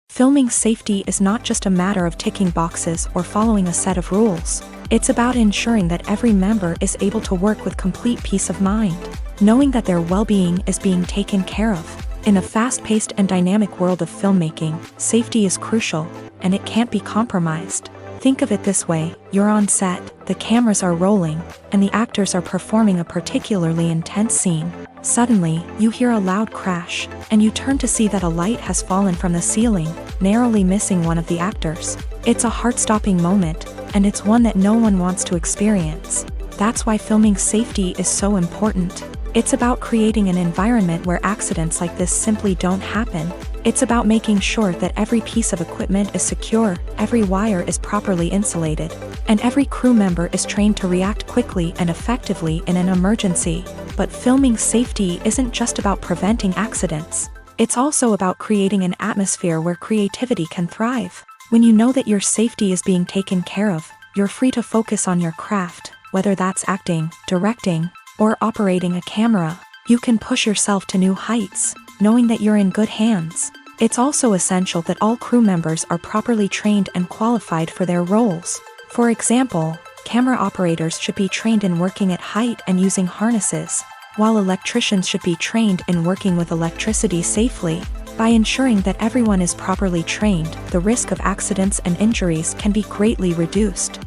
Filming safety is not just a matter of ticking boxes or following a set of rules. It's about ensuring that every member is able to work with complete peace of mind, knowing that their well-being is being taken care of. In a fast-paced and dynamic world of filmmaking, safety is crucial, and it can't be compromised. Think of it this way: you're on set, the cameras are rolling, and the actors are performing a particularly intense scene. Suddenly, you hear a loud crash, and you turn to see that a light has fallen from the ceiling, narrowly missing one of the actors. It's a heart-stopping moment, and it's one that no one wants to experience. That's why filming safety is so important. It's about creating an environment where accidents like this simply don't happen. It's about making sure that every piece of equipment is secure, every wire is properly insulated, and every crew member is trained to react quickly and effectively in an emergency. But filming safety isn't just about preventing accidents. It's also about creating an atmosphere where creativity can thrive. When you know that your safety is being taken care of, you're free to focus on your craft, whether that's acting, directing, or operating a camera. You can push yourself to new heights, knowing that you're in good hands. It's also essential that all crew members are properly trained and qualified for their roles. For example, camera operators should be trained in working at height and using harnesses, while electricians should be trained in working with electricity safely. By ensuring that everyone is properly trained, the risk of accidents and injuries can be greatly reduced.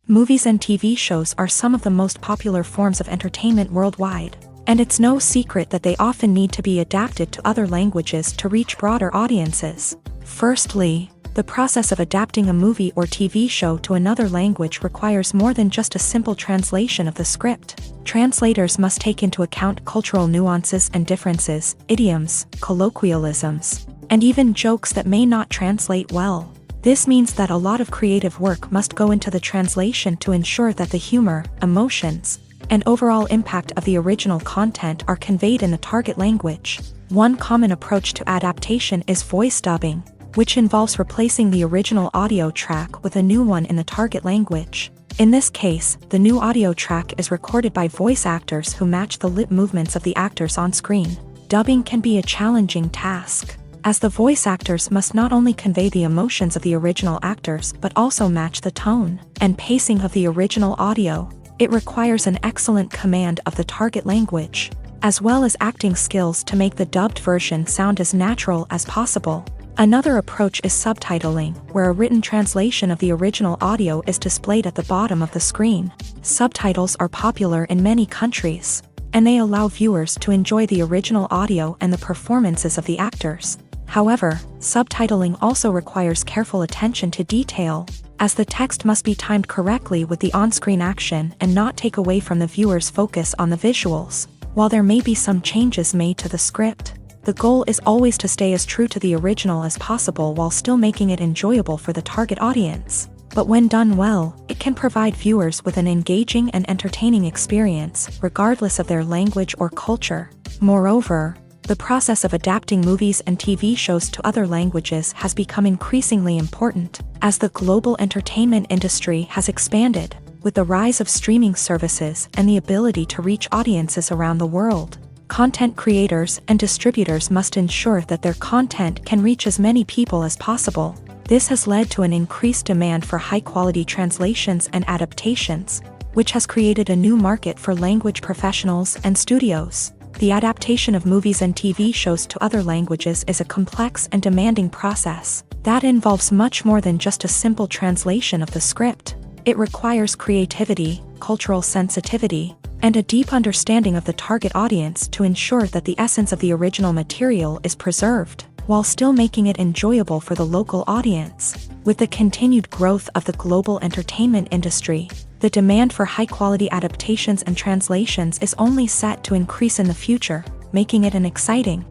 Movies and TV shows are some of the most popular forms of entertainment worldwide, and it's no secret that they often need to be adapted to other languages to reach broader audiences. Firstly, the process of adapting a movie or TV show to another language requires more than just a simple translation of the script. Translators must take into account cultural nuances and differences, idioms, colloquialisms, and even jokes that may not translate well. This means that a lot of creative work must go into the translation to ensure that the humor, emotions, and overall impact of the original content are conveyed in the target language. One common approach to adaptation is voice dubbing, which involves replacing the original audio track with a new one in the target language. In this case, the new audio track is recorded by voice actors who match the lip movements of the actors on screen. Dubbing can be a challenging task, as the voice actors must not only convey the emotions of the original actors but also match the tone and pacing of the original audio. It requires an excellent command of the target language, as well as acting skills to make the dubbed version sound as natural as possible. Another approach is subtitling, where a written translation of the original audio is displayed at the bottom of the screen. Subtitles are popular in many countries, and they allow viewers to enjoy the original audio and the performances of the actors. However, subtitling also requires careful attention to detail, as the text must be timed correctly with the on-screen action and not take away from the viewer's focus on the visuals. While there may be some changes made to the script, The goal is always to stay as true to the original as possible while still making it enjoyable for the target audience. But when done well, it can provide viewers with an engaging and entertaining experience, regardless of their language or culture. Moreover, the process of adapting movies and TV shows to other languages has become increasingly important, as the global entertainment industry has expanded, with the rise of streaming services and the ability to reach audiences around the world. Content creators and distributors must ensure that their content can reach as many people as possible. This has led to an increased demand for high-quality translations and adaptations, which has created a new market for language professionals and studios. The adaptation of movies and TV shows to other languages is a complex and demanding process that involves much more than just a simple translation of the script. It requires creativity, cultural sensitivity, and a deep understanding of the target audience to ensure that the essence of the original material is preserved, while still making it enjoyable for the local audience. With the continued growth of the global entertainment industry, the demand for high-quality adaptations and translations is only set to increase in the future, making it an exciting.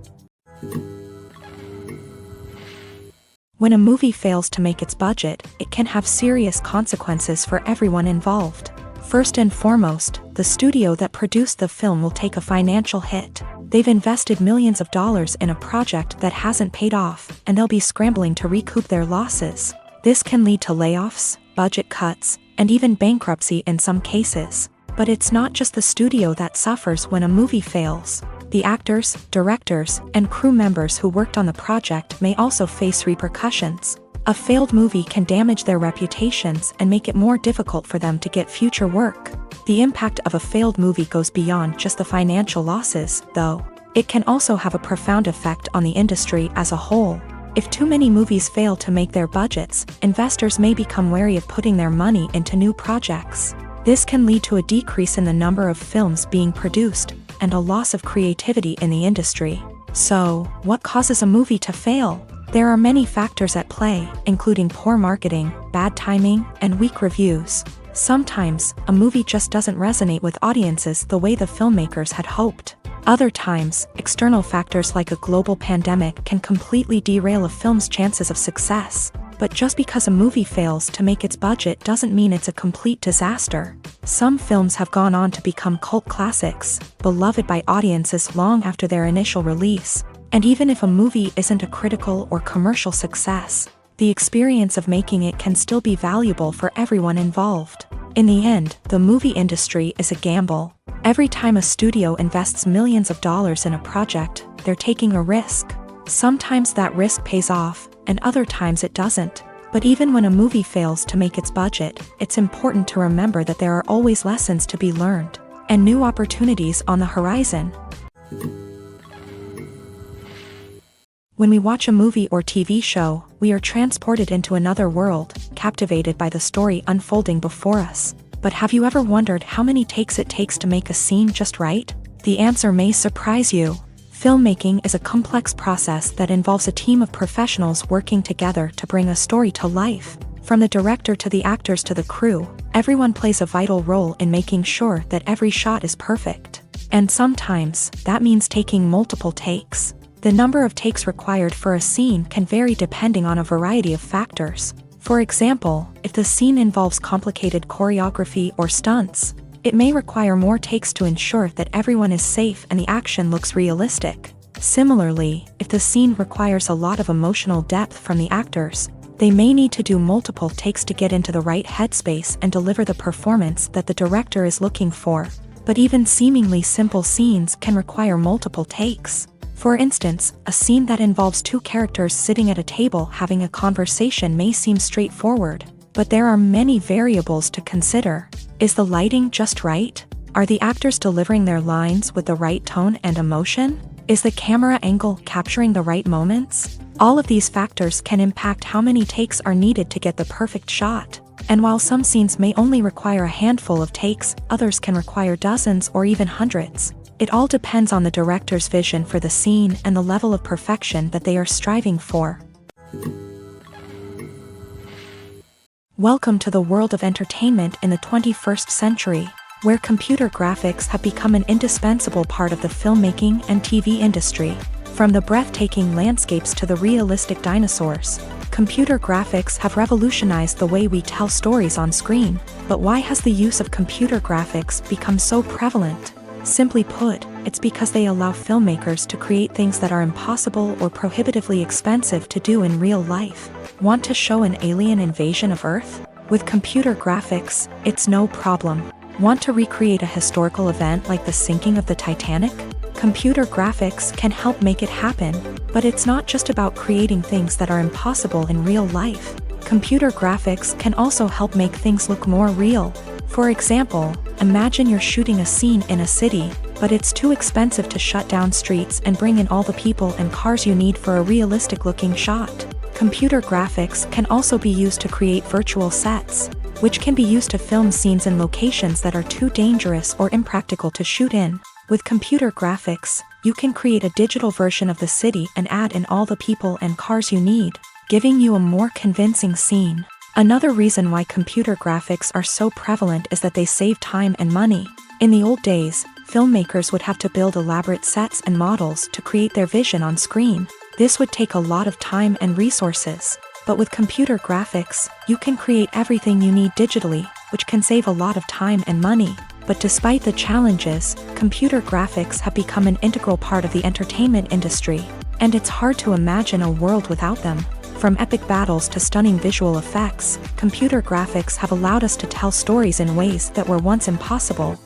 When a movie fails to make its budget, it can have serious consequences for everyone involved. First and foremost, the studio that produced the film will take a financial hit. They've invested millions of dollars in a project that hasn't paid off, and they'll be scrambling to recoup their losses. This can lead to layoffs, budget cuts, and even bankruptcy in some cases. But it's not just the studio that suffers when a movie fails. The actors, directors, and crew members who worked on the project may also face repercussions. A failed movie can damage their reputations and make it more difficult for them to get future work. The impact of a failed movie goes beyond just the financial losses, though. It can also have a profound effect on the industry as a whole. If too many movies fail to make their budgets, investors may become wary of putting their money into new projects. This can lead to a decrease in the number of films being produced, and a loss of creativity in the industry. So, what causes a movie to fail? There are many factors at play, including poor marketing, bad timing, and weak reviews. Sometimes, a movie just doesn't resonate with audiences the way the filmmakers had hoped. Other times, external factors like a global pandemic can completely derail a film's chances of success. But just because a movie fails to make its budget doesn't mean it's a complete disaster. Some films have gone on to become cult classics, beloved by audiences long after their initial release. And even if a movie isn't a critical or commercial success, the experience of making it can still be valuable for everyone involved. In the end, the movie industry is a gamble. Every time a studio invests millions of dollars in a project, they're taking a risk. Sometimes that risk pays off, and other times it doesn't. But even when a movie fails to make its budget, it's important to remember that there are always lessons to be learned, and new opportunities on the horizon. When we watch a movie or TV show, we are transported into another world, captivated by the story unfolding before us. But have you ever wondered how many takes it takes to make a scene just right? The answer may surprise you. Filmmaking is a complex process that involves a team of professionals working together to bring a story to life. From the director to the actors to the crew, everyone plays a vital role in making sure that every shot is perfect. And sometimes, that means taking multiple takes. The number of takes required for a scene can vary depending on a variety of factors. For example, if the scene involves complicated choreography or stunts, it may require more takes to ensure that everyone is safe and the action looks realistic. Similarly, if the scene requires a lot of emotional depth from the actors, they may need to do multiple takes to get into the right headspace and deliver the performance that the director is looking for. But even seemingly simple scenes can require multiple takes. For instance, a scene that involves two characters sitting at a table having a conversation may seem straightforward, but there are many variables to consider. Is the lighting just right? Are the actors delivering their lines with the right tone and emotion? Is the camera angle capturing the right moments? All of these factors can impact how many takes are needed to get the perfect shot. And while some scenes may only require a handful of takes, others can require dozens or even hundreds. It all depends on the director's vision for the scene and the level of perfection that they are striving for. Welcome to the world of entertainment in the 21st century, where computer graphics have become an indispensable part of the filmmaking and TV industry. From the breathtaking landscapes to the realistic dinosaurs, computer graphics have revolutionized the way we tell stories on screen. But why has the use of computer graphics become so prevalent? Simply put, it's because they allow filmmakers to create things that are impossible or prohibitively expensive to do in real life. Want to show an alien invasion of Earth? With computer graphics, it's no problem. Want to recreate a historical event like the sinking of the Titanic? Computer graphics can help make it happen, but it's not just about creating things that are impossible in real life. Computer graphics can also help make things look more real. For example, imagine you're shooting a scene in a city, but it's too expensive to shut down streets and bring in all the people and cars you need for a realistic-looking shot. Computer graphics can also be used to create virtual sets, which can be used to film scenes in locations that are too dangerous or impractical to shoot in. With computer graphics, you can create a digital version of the city and add in all the people and cars you need, giving you a more convincing scene. Another reason why computer graphics are so prevalent is that they save time and money. In the old days, filmmakers would have to build elaborate sets and models to create their vision on screen. This would take a lot of time and resources. But with computer graphics, you can create everything you need digitally, which can save a lot of time and money. But despite the challenges, computer graphics have become an integral part of the entertainment industry, and it's hard to imagine a world without them. From epic battles to stunning visual effects, computer graphics have allowed us to tell stories in ways that were once impossible.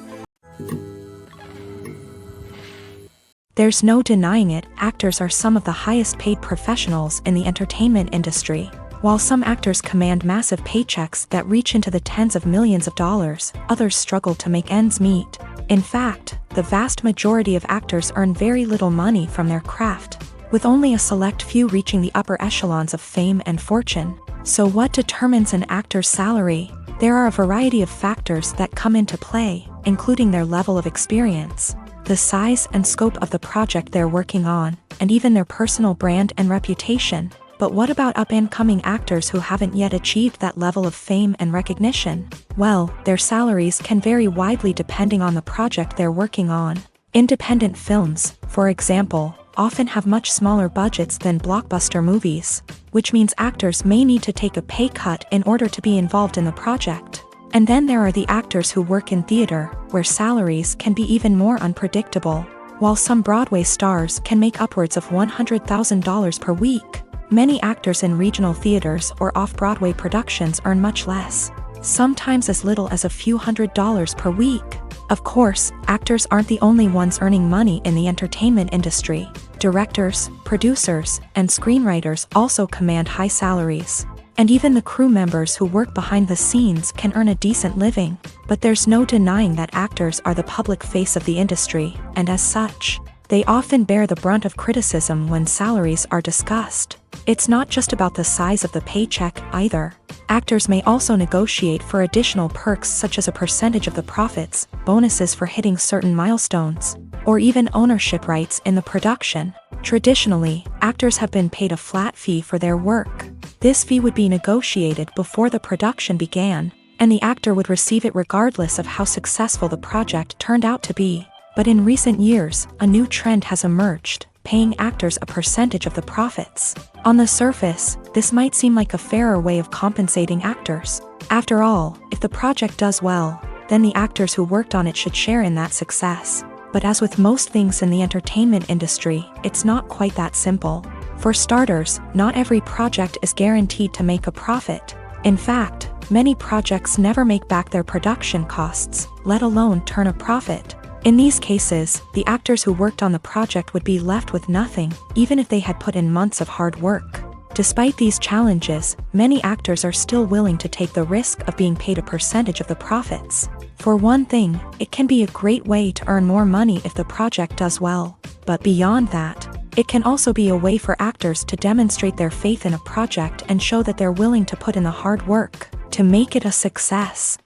There's no denying it, actors are some of the highest paid professionals in the entertainment industry. While some actors command massive paychecks that reach into the tens of millions of dollars, others struggle to make ends meet. In fact, the vast majority of actors earn very little money from their craft, with only a select few reaching the upper echelons of fame and fortune. So what determines an actor's salary? There are a variety of factors that come into play, including their level of experience, the size and scope of the project they're working on, and even their personal brand and reputation. But what about up-and-coming actors who haven't yet achieved that level of fame and recognition? Well, their salaries can vary widely depending on the project they're working on. Independent films, for example, often have much smaller budgets than blockbuster movies, which means actors may need to take a pay cut in order to be involved in the project. And then there are the actors who work in theater, where salaries can be even more unpredictable. While some Broadway stars can make upwards of $100,000 per week, many actors in regional theaters or off-Broadway productions earn much less, sometimes as little as a few $100s per week. Of course, actors aren't the only ones earning money in the entertainment industry. Directors, producers, and screenwriters also command high salaries. And even the crew members who work behind the scenes can earn a decent living. But there's no denying that actors are the public face of the industry, and as such, they often bear the brunt of criticism when salaries are discussed. It's not just about the size of the paycheck, either. Actors may also negotiate for additional perks such as a percentage of the profits, bonuses for hitting certain milestones, or even ownership rights in the production. Traditionally, actors have been paid a flat fee for their work. This fee would be negotiated before the production began, and the actor would receive it regardless of how successful the project turned out to be. But in recent years, a new trend has emerged, paying actors a percentage of the profits. On the surface, this might seem like a fairer way of compensating actors. After all, if the project does well, then the actors who worked on it should share in that success. But as with most things in the entertainment industry, it's not quite that simple. For starters, not every project is guaranteed to make a profit. In fact, many projects never make back their production costs, let alone turn a profit. In these cases, the actors who worked on the project would be left with nothing, even if they had put in months of hard work. Despite these challenges, many actors are still willing to take the risk of being paid a percentage of the profits. For one thing, it can be a great way to earn more money if the project does well. But beyond that, it can also be a way for actors to demonstrate their faith in a project and show that they're willing to put in the hard work to make it a success.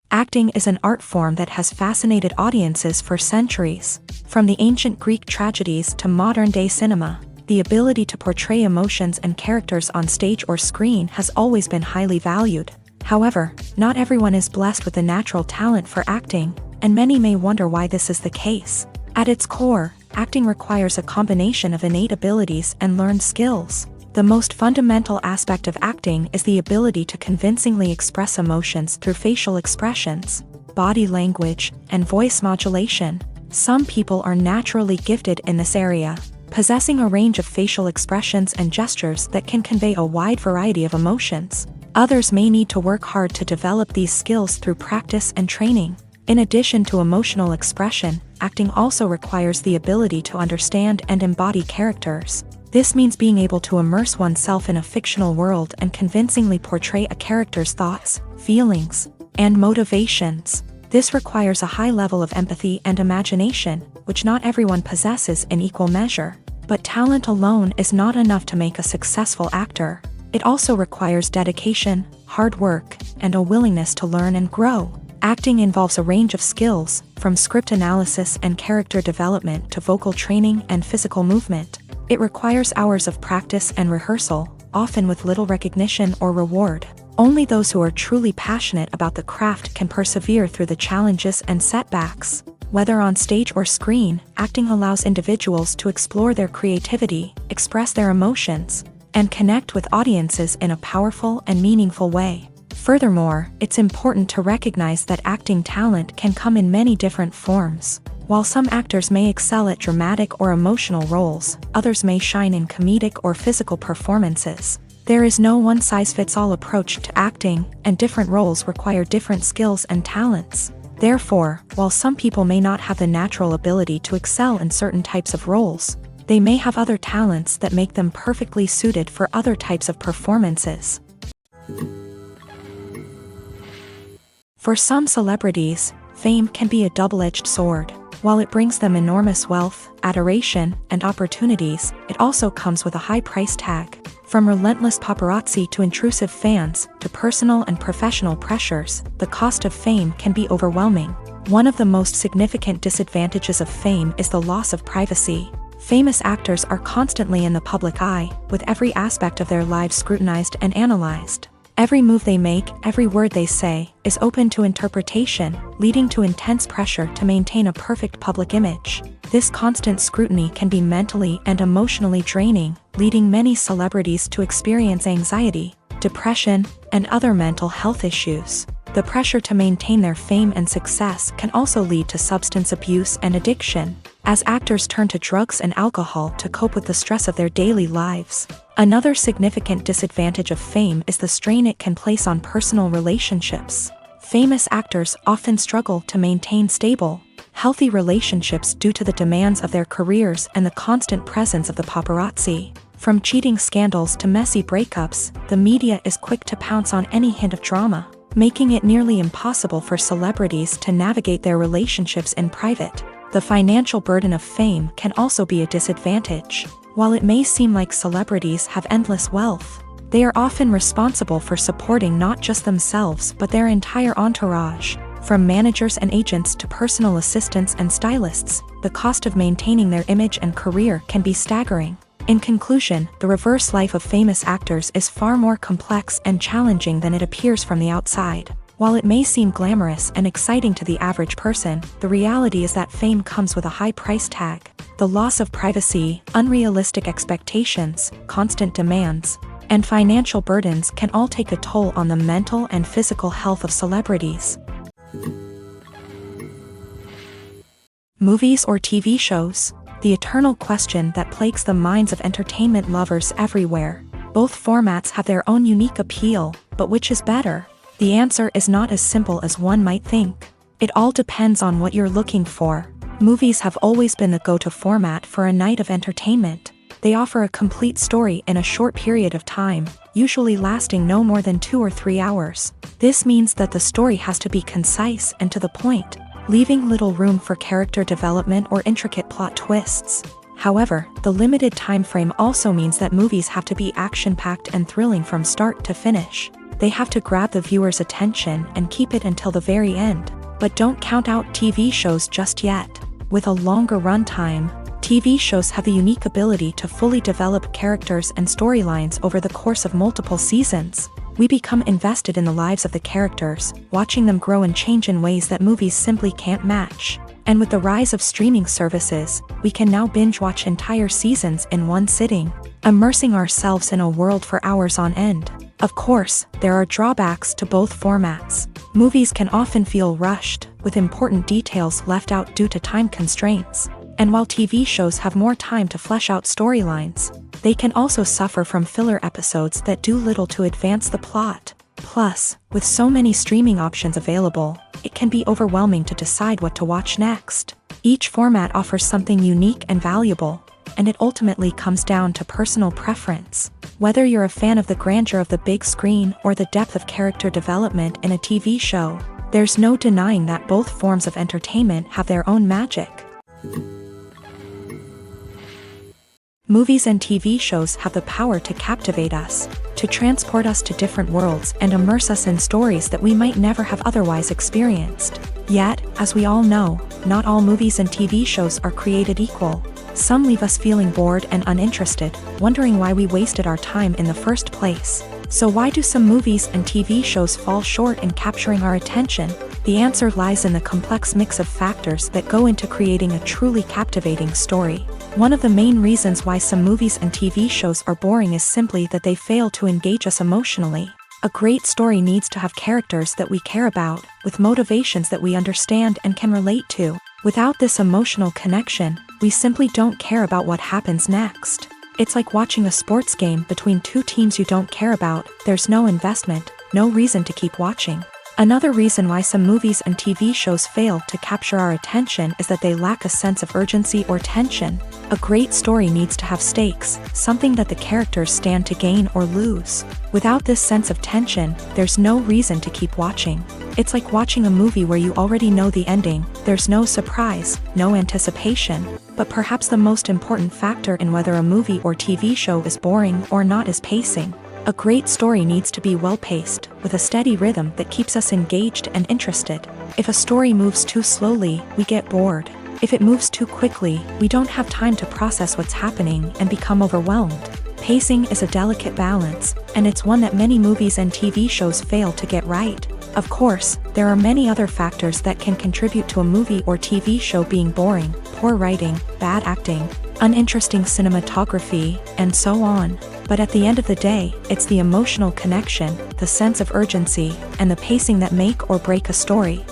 Acting is an art form that has fascinated audiences for centuries. From the ancient Greek tragedies to modern-day cinema, the ability to portray emotions and characters on stage or screen has always been highly valued. However, not everyone is blessed with the natural talent for acting, and many may wonder why this is the case. At its core, acting requires a combination of innate abilities and learned skills. The most fundamental aspect of acting is the ability to convincingly express emotions through facial expressions, body language, and voice modulation. Some people are naturally gifted in this area, possessing a range of facial expressions and gestures that can convey a wide variety of emotions. Others may need to work hard to develop these skills through practice and training. In addition to emotional expression, acting also requires the ability to understand and embody characters. This means being able to immerse oneself in a fictional world and convincingly portray a character's thoughts, feelings, and motivations. This requires a high level of empathy and imagination, which not everyone possesses in equal measure. But talent alone is not enough to make a successful actor. It also requires dedication, hard work, and a willingness to learn and grow. Acting involves a range of skills, from script analysis and character development to vocal training and physical movement. It requires hours of practice and rehearsal, often with little recognition or reward. Only those who are truly passionate about the craft can persevere through the challenges and setbacks. Whether on stage or screen, acting allows individuals to explore their creativity, express their emotions, and connect with audiences in a powerful and meaningful way. Furthermore, it's important to recognize that acting talent can come in many different forms. While some actors may excel at dramatic or emotional roles, others may shine in comedic or physical performances. There is no one-size-fits-all approach to acting, and different roles require different skills and talents. Therefore, while some people may not have the natural ability to excel in certain types of roles, they may have other talents that make them perfectly suited for other types of performances. For some celebrities, fame can be a double-edged sword. While it brings them enormous wealth, adoration, and opportunities, it also comes with a high price tag. From relentless paparazzi to intrusive fans, to personal and professional pressures, the cost of fame can be overwhelming. One of the most significant disadvantages of fame is the loss of privacy. Famous actors are constantly in the public eye, with every aspect of their lives scrutinized and analyzed. Every move they make, every word they say, is open to interpretation, leading to intense pressure to maintain a perfect public image. This constant scrutiny can be mentally and emotionally draining, leading many celebrities to experience anxiety, depression, and other mental health issues. The pressure to maintain their fame and success can also lead to substance abuse and addiction, as actors turn to drugs and alcohol to cope with the stress of their daily lives. Another significant disadvantage of fame is the strain it can place on personal relationships. Famous actors often struggle to maintain stable, healthy relationships due to the demands of their careers and the constant presence of the paparazzi. From cheating scandals to messy breakups, the media is quick to pounce on any hint of drama, making it nearly impossible for celebrities to navigate their relationships in private. The financial burden of fame can also be a disadvantage. While it may seem like celebrities have endless wealth, they are often responsible for supporting not just themselves but their entire entourage. From managers and agents to personal assistants and stylists, the cost of maintaining their image and career can be staggering. In conclusion, the reverse life of famous actors is far more complex and challenging than it appears from the outside. While it may seem glamorous and exciting to the average person, the reality is that fame comes with a high price tag. The loss of privacy, unrealistic expectations, constant demands, and financial burdens can all take a toll on the mental and physical health of celebrities. Movies or TV shows? The eternal question that plagues the minds of entertainment lovers everywhere. Both formats have their own unique appeal, but which is better? The answer is not as simple as one might think. It all depends on what you're looking for. Movies have always been the go-to format for a night of entertainment. They offer a complete story in a short period of time, usually lasting no more than 2 or 3 hours. This means that the story has to be concise and to the point, leaving little room for character development or intricate plot twists. However, the limited time frame also means that movies have to be action-packed and thrilling from start to finish. They have to grab the viewer's attention and keep it until the very end. But don't count out TV shows just yet. With a longer runtime, TV shows have the unique ability to fully develop characters and storylines over the course of multiple seasons. We become invested in the lives of the characters, watching them grow and change in ways that movies simply can't match. And with the rise of streaming services, we can now binge watch entire seasons in one sitting, immersing ourselves in a world for hours on end. Of course, there are drawbacks to both formats. Movies can often feel rushed, with important details left out due to time constraints. And while TV shows have more time to flesh out storylines, they can also suffer from filler episodes that do little to advance the plot. Plus, with so many streaming options available, it can be overwhelming to decide what to watch next. Each format offers something unique and valuable, and it ultimately comes down to personal preference. Whether you're a fan of the grandeur of the big screen or the depth of character development in a TV show, there's no denying that both forms of entertainment have their own magic. Movies and TV shows have the power to captivate us, to transport us to different worlds and immerse us in stories that we might never have otherwise experienced. Yet, as we all know, not all movies and TV shows are created equal. Some leave us feeling bored and uninterested, wondering why we wasted our time in the first place. So why do some movies and TV shows fall short in capturing our attention? The answer lies in the complex mix of factors that go into creating a truly captivating story. One of the main reasons why some movies and TV shows are boring is simply that they fail to engage us emotionally. A great story needs to have characters that we care about, with motivations that we understand and can relate to. Without this emotional connection, we simply don't care about what happens next. It's like watching a sports game between two teams you don't care about. There's no investment, no reason to keep watching. Another reason why some movies and TV shows fail to capture our attention is that they lack a sense of urgency or tension. A great story needs to have stakes, something that the characters stand to gain or lose. Without this sense of tension, there's no reason to keep watching. It's like watching a movie where you already know the ending. There's no surprise, no anticipation. But perhaps the most important factor in whether a movie or TV show is boring or not is pacing. A great story needs to be well-paced, with a steady rhythm that keeps us engaged and interested. If a story moves too slowly, we get bored. If it moves too quickly, we don't have time to process what's happening and become overwhelmed. Pacing is a delicate balance, and it's one that many movies and TV shows fail to get right. Of course, there are many other factors that can contribute to a movie or TV show being boring: poor writing, bad acting, uninteresting cinematography, and so on. But at the end of the day, it's the emotional connection, the sense of urgency, and the pacing that make or break a story.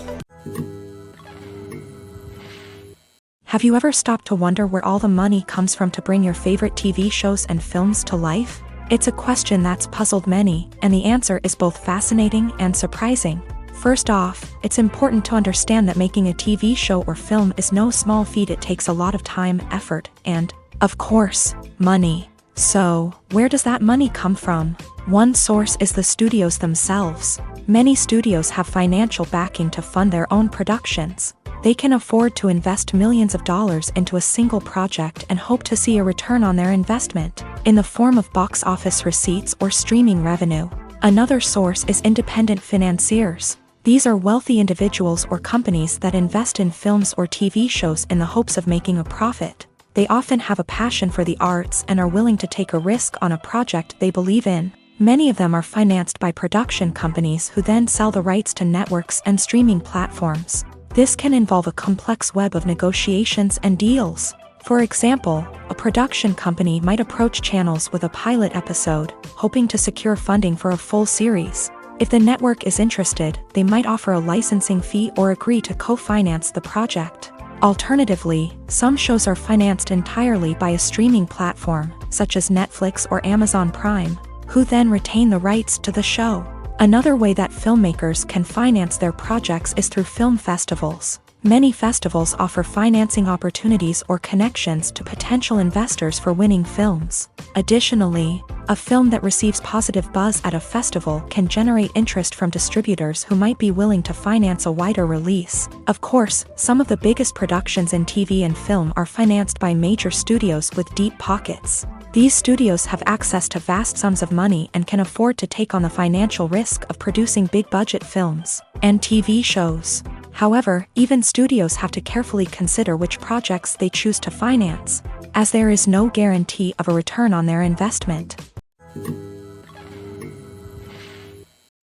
Have you ever stopped to wonder where all the money comes from to bring your favorite TV shows and films to life? It's a question that's puzzled many, and the answer is both fascinating and surprising. First off, it's important to understand that making a TV show or film is no small feat. It takes a lot of time, effort, and, of course, money. So, where does that money come from? One source is the studios themselves. Many studios have financial backing to fund their own productions. They can afford to invest millions of dollars into a single project and hope to see a return on their investment, in the form of box office receipts or streaming revenue. Another source is independent financiers. These are wealthy individuals or companies that invest in films or TV shows in the hopes of making a profit. They often have a passion for the arts and are willing to take a risk on a project they believe in. Many of them are financed by production companies who then sell the rights to networks and streaming platforms. This can involve a complex web of negotiations and deals. For example, a production company might approach channels with a pilot episode, hoping to secure funding for a full series. If the network is interested, they might offer a licensing fee or agree to co-finance the project. Alternatively, some shows are financed entirely by a streaming platform, such as Netflix or Amazon Prime, who then retain the rights to the show. Another way that filmmakers can finance their projects is through film festivals. Many festivals offer financing opportunities or connections to potential investors for winning films. Additionally, a film that receives positive buzz at a festival can generate interest from distributors who might be willing to finance a wider release. Of course, some of the biggest productions in TV and film are financed by major studios with deep pockets. These studios have access to vast sums of money and can afford to take on the financial risk of producing big-budget films and TV shows. However, even studios have to carefully consider which projects they choose to finance, as there is no guarantee of a return on their investment.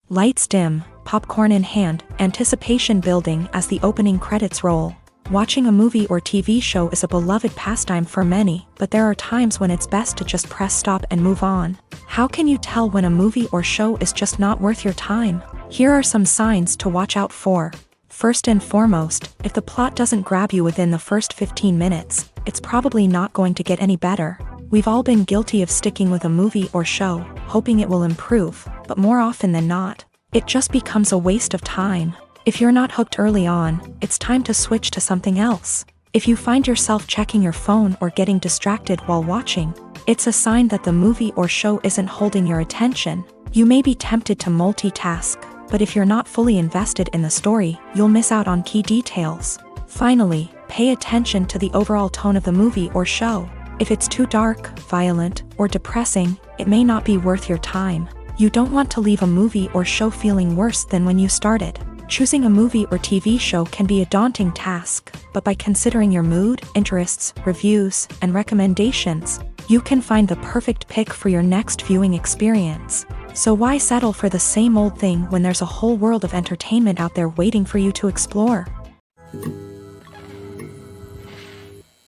Lights dim, popcorn in hand, anticipation building as the opening credits roll. Watching a movie or TV show is a beloved pastime for many, but there are times when it's best to just press stop and move on. How can you tell when a movie or show is just not worth your time? Here are some signs to watch out for. First and foremost, if the plot doesn't grab you within the first 15 minutes, it's probably not going to get any better. We've all been guilty of sticking with a movie or show, hoping it will improve, but more often than not, it just becomes a waste of time. If you're not hooked early on, it's time to switch to something else. If you find yourself checking your phone or getting distracted while watching, it's a sign that the movie or show isn't holding your attention. You may be tempted to multitask, but if you're not fully invested in the story, you'll miss out on key details. Finally, pay attention to the overall tone of the movie or show. If it's too dark, violent, or depressing, it may not be worth your time. You don't want to leave a movie or show feeling worse than when you started. Choosing a movie or TV show can be a daunting task, but by considering your mood, interests, reviews, and recommendations, you can find the perfect pick for your next viewing experience. So why settle for the same old thing when there's a whole world of entertainment out there waiting for you to explore?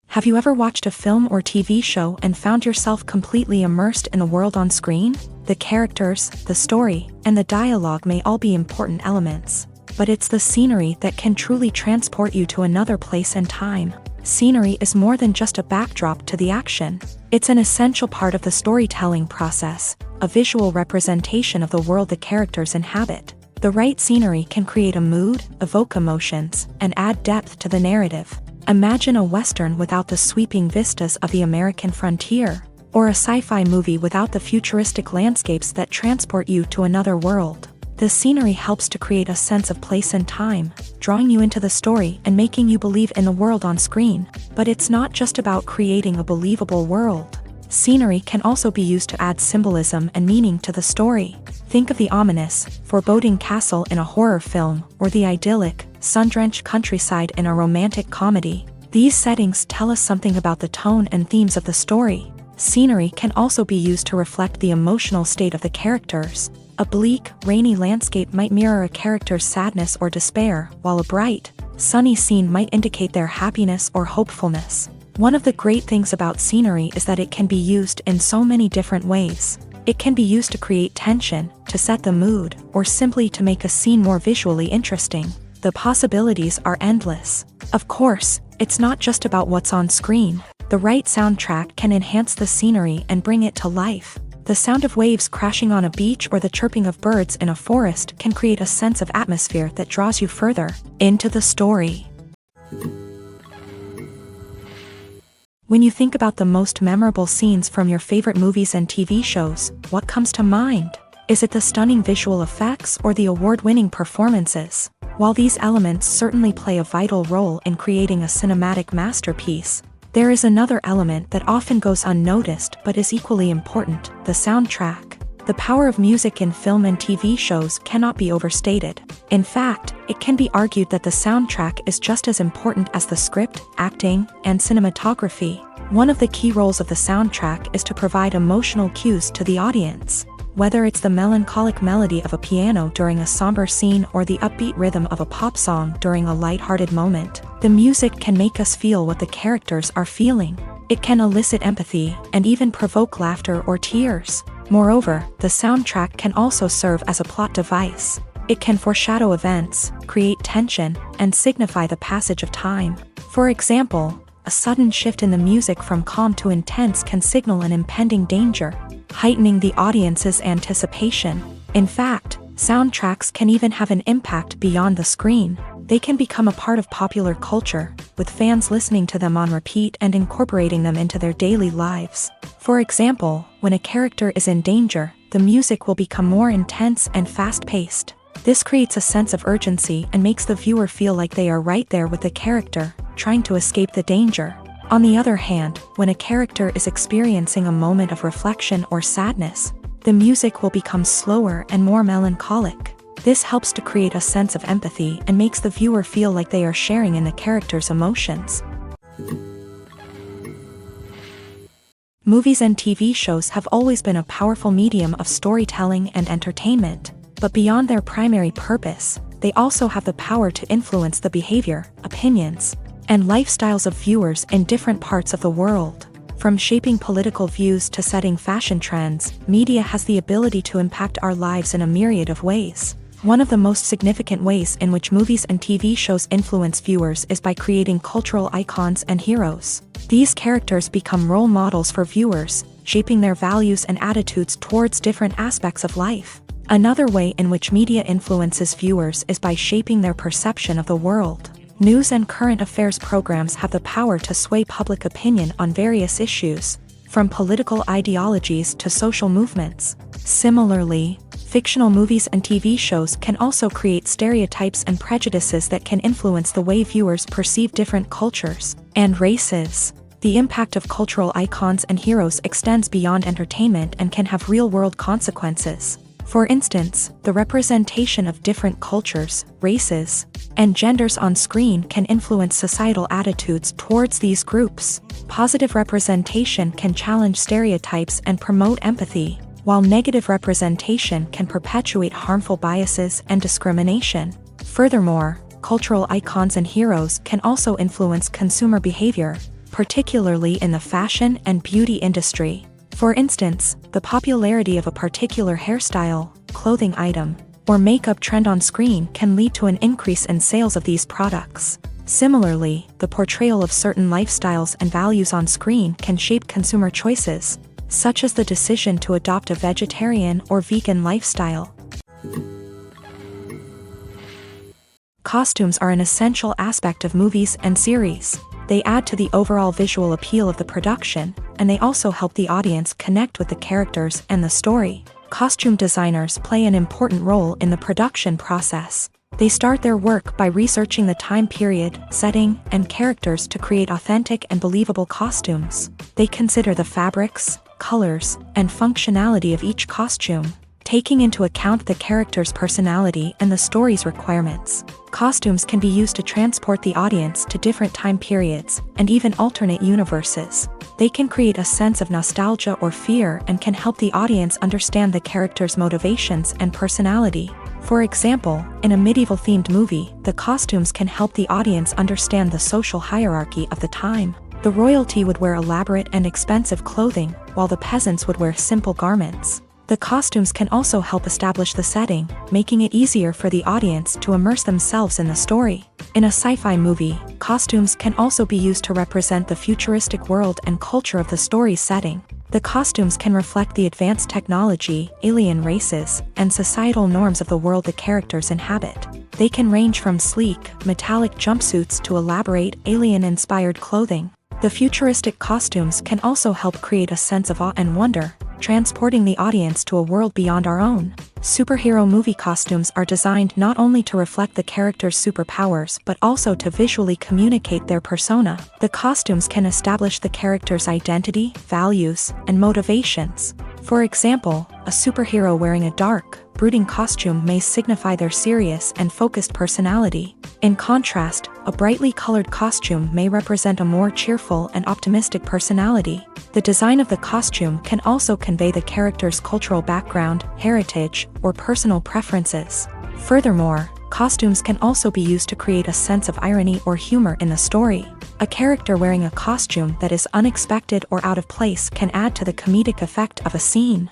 Have you ever watched a film or TV show and found yourself completely immersed in the world on screen? The characters, the story, and the dialogue may all be important elements, but it's the scenery that can truly transport you to another place and time. Scenery is more than just a backdrop to the action. It's an essential part of the storytelling process, a visual representation of the world the characters inhabit. The right scenery can create a mood, evoke emotions, and add depth to the narrative. Imagine a Western without the sweeping vistas of the American frontier, or a sci-fi movie without the futuristic landscapes that transport you to another world. The scenery helps to create a sense of place and time, drawing you into the story and making you believe in the world on screen. But it's not just about creating a believable world. Scenery can also be used to add symbolism and meaning to the story. Think of the ominous, foreboding castle in a horror film, or the idyllic, sun-drenched countryside in a romantic comedy. These settings tell us something about the tone and themes of the story. Scenery can also be used to reflect the emotional state of the characters. A bleak, rainy landscape might mirror a character's sadness or despair, while a bright, sunny scene might indicate their happiness or hopefulness. One of the great things about scenery is that it can be used in so many different ways. It can be used to create tension, to set the mood, or simply to make a scene more visually interesting. The possibilities are endless. Of course, it's not just about what's on screen. The right soundtrack can enhance the scenery and bring it to life. The sound of waves crashing on a beach or the chirping of birds in a forest can create a sense of atmosphere that draws you further into the story. When you think about the most memorable scenes from your favorite movies and TV shows, what comes to mind? Is it the stunning visual effects or the award-winning performances? While these elements certainly play a vital role in creating a cinematic masterpiece, there is another element that often goes unnoticed but is equally important: the soundtrack. The power of music in film and TV shows cannot be overstated. In fact, it can be argued that the soundtrack is just as important as the script, acting, and cinematography. One of the key roles of the soundtrack is to provide emotional cues to the audience. Whether it's the melancholic melody of a piano during a somber scene or the upbeat rhythm of a pop song during a lighthearted moment, the music can make us feel what the characters are feeling. It can elicit empathy and even provoke laughter or tears. Moreover, the soundtrack can also serve as a plot device. It can foreshadow events, create tension, and signify the passage of time. For example, a sudden shift in the music from calm to intense can signal an impending danger, heightening the audience's anticipation. In fact, soundtracks can even have an impact beyond the screen. They can become a part of popular culture, with fans listening to them on repeat and incorporating them into their daily lives. For example, when a character is in danger, the music will become more intense and fast-paced. This creates a sense of urgency and makes the viewer feel like they are right there with the character, trying to escape the danger. On the other hand, when a character is experiencing a moment of reflection or sadness, the music will become slower and more melancholic. This helps to create a sense of empathy and makes the viewer feel like they are sharing in the character's emotions. Movies and TV shows have always been a powerful medium of storytelling and entertainment, but beyond their primary purpose, they also have the power to influence the behavior, opinions, and lifestyles of viewers in different parts of the world. From shaping political views to setting fashion trends, media has the ability to impact our lives in a myriad of ways. One of the most significant ways in which movies and TV shows influence viewers is by creating cultural icons and heroes. These characters become role models for viewers, shaping their values and attitudes towards different aspects of life. Another way in which media influences viewers is by shaping their perception of the world. News and current affairs programs have the power to sway public opinion on various issues, from political ideologies to social movements. Similarly, fictional movies and TV shows can also create stereotypes and prejudices that can influence the way viewers perceive different cultures and races. The impact of cultural icons and heroes extends beyond entertainment and can have real-world consequences. For instance, the representation of different cultures, races, and genders on screen can influence societal attitudes towards these groups. Positive representation can challenge stereotypes and promote empathy, while negative representation can perpetuate harmful biases and discrimination. Furthermore, cultural icons and heroes can also influence consumer behavior, particularly in the fashion and beauty industry. For instance, the popularity of a particular hairstyle, clothing item, or makeup trend on screen can lead to an increase in sales of these products. Similarly, the portrayal of certain lifestyles and values on screen can shape consumer choices, such as the decision to adopt a vegetarian or vegan lifestyle. Costumes are an essential aspect of movies and series. They add to the overall visual appeal of the production, and they also help the audience connect with the characters and the story. Costume designers play an important role in the production process. They start their work by researching the time period, setting, and characters to create authentic and believable costumes. They consider the fabrics, colors, and functionality of each costume, taking into account the character's personality and the story's requirements. Costumes can be used to transport the audience to different time periods and even alternate universes. They can create a sense of nostalgia or fear and can help the audience understand the character's motivations and personality. For example, in a medieval-themed movie, the costumes can help the audience understand the social hierarchy of the time. The royalty would wear elaborate and expensive clothing, while the peasants would wear simple garments. The costumes can also help establish the setting, making it easier for the audience to immerse themselves in the story. In a sci-fi movie, costumes can also be used to represent the futuristic world and culture of the story's setting. The costumes can reflect the advanced technology, alien races, and societal norms of the world the characters inhabit. They can range from sleek, metallic jumpsuits to elaborate, alien-inspired clothing. The futuristic costumes can also help create a sense of awe and wonder, transporting the audience to a world beyond our own. Superhero movie costumes are designed not only to reflect the character's superpowers but also to visually communicate their persona. The costumes can establish the character's identity, values, and motivations. For example, a superhero wearing a dark, brooding costume may signify their serious and focused personality. In contrast, a brightly colored costume may represent a more cheerful and optimistic personality. The design of the costume can also convey the character's cultural background, heritage, or personal preferences. Furthermore, costumes can also be used to create a sense of irony or humor in the story. A character wearing a costume that is unexpected or out of place can add to the comedic effect of a scene.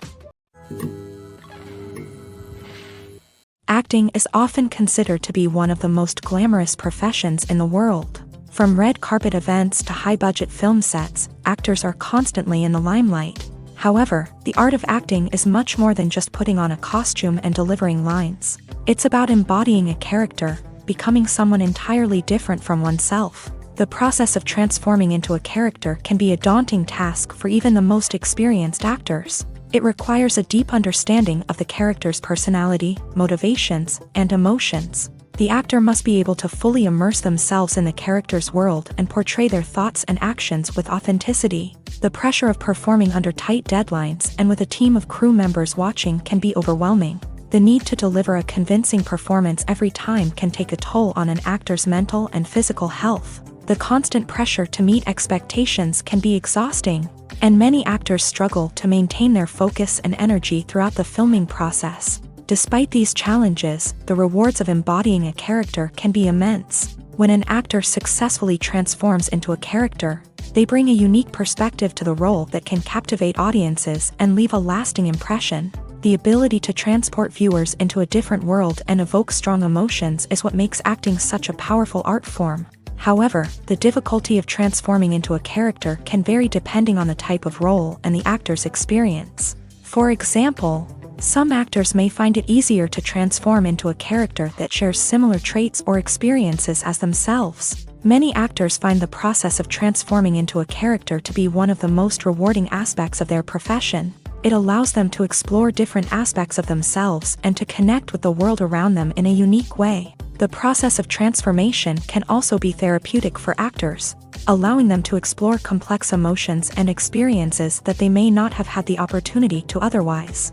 Acting is often considered to be one of the most glamorous professions in the world. From red carpet events to high-budget film sets, actors are constantly in the limelight. However, the art of acting is much more than just putting on a costume and delivering lines. It's about embodying a character, becoming someone entirely different from oneself. The process of transforming into a character can be a daunting task for even the most experienced actors. It requires a deep understanding of the character's personality, motivations, and emotions. The actor must be able to fully immerse themselves in the character's world and portray their thoughts and actions with authenticity. The pressure of performing under tight deadlines and with a team of crew members watching can be overwhelming. The need to deliver a convincing performance every time can take a toll on an actor's mental and physical health. The constant pressure to meet expectations can be exhausting, and many actors struggle to maintain their focus and energy throughout the filming process. Despite these challenges, the rewards of embodying a character can be immense. When an actor successfully transforms into a character, they bring a unique perspective to the role that can captivate audiences and leave a lasting impression. The ability to transport viewers into a different world and evoke strong emotions is what makes acting such a powerful art form. However, the difficulty of transforming into a character can vary depending on the type of role and the actor's experience. For example, some actors may find it easier to transform into a character that shares similar traits or experiences as themselves. Many actors find the process of transforming into a character to be one of the most rewarding aspects of their profession. It allows them to explore different aspects of themselves and to connect with the world around them in a unique way. The process of transformation can also be therapeutic for actors, allowing them to explore complex emotions and experiences that they may not have had the opportunity to otherwise.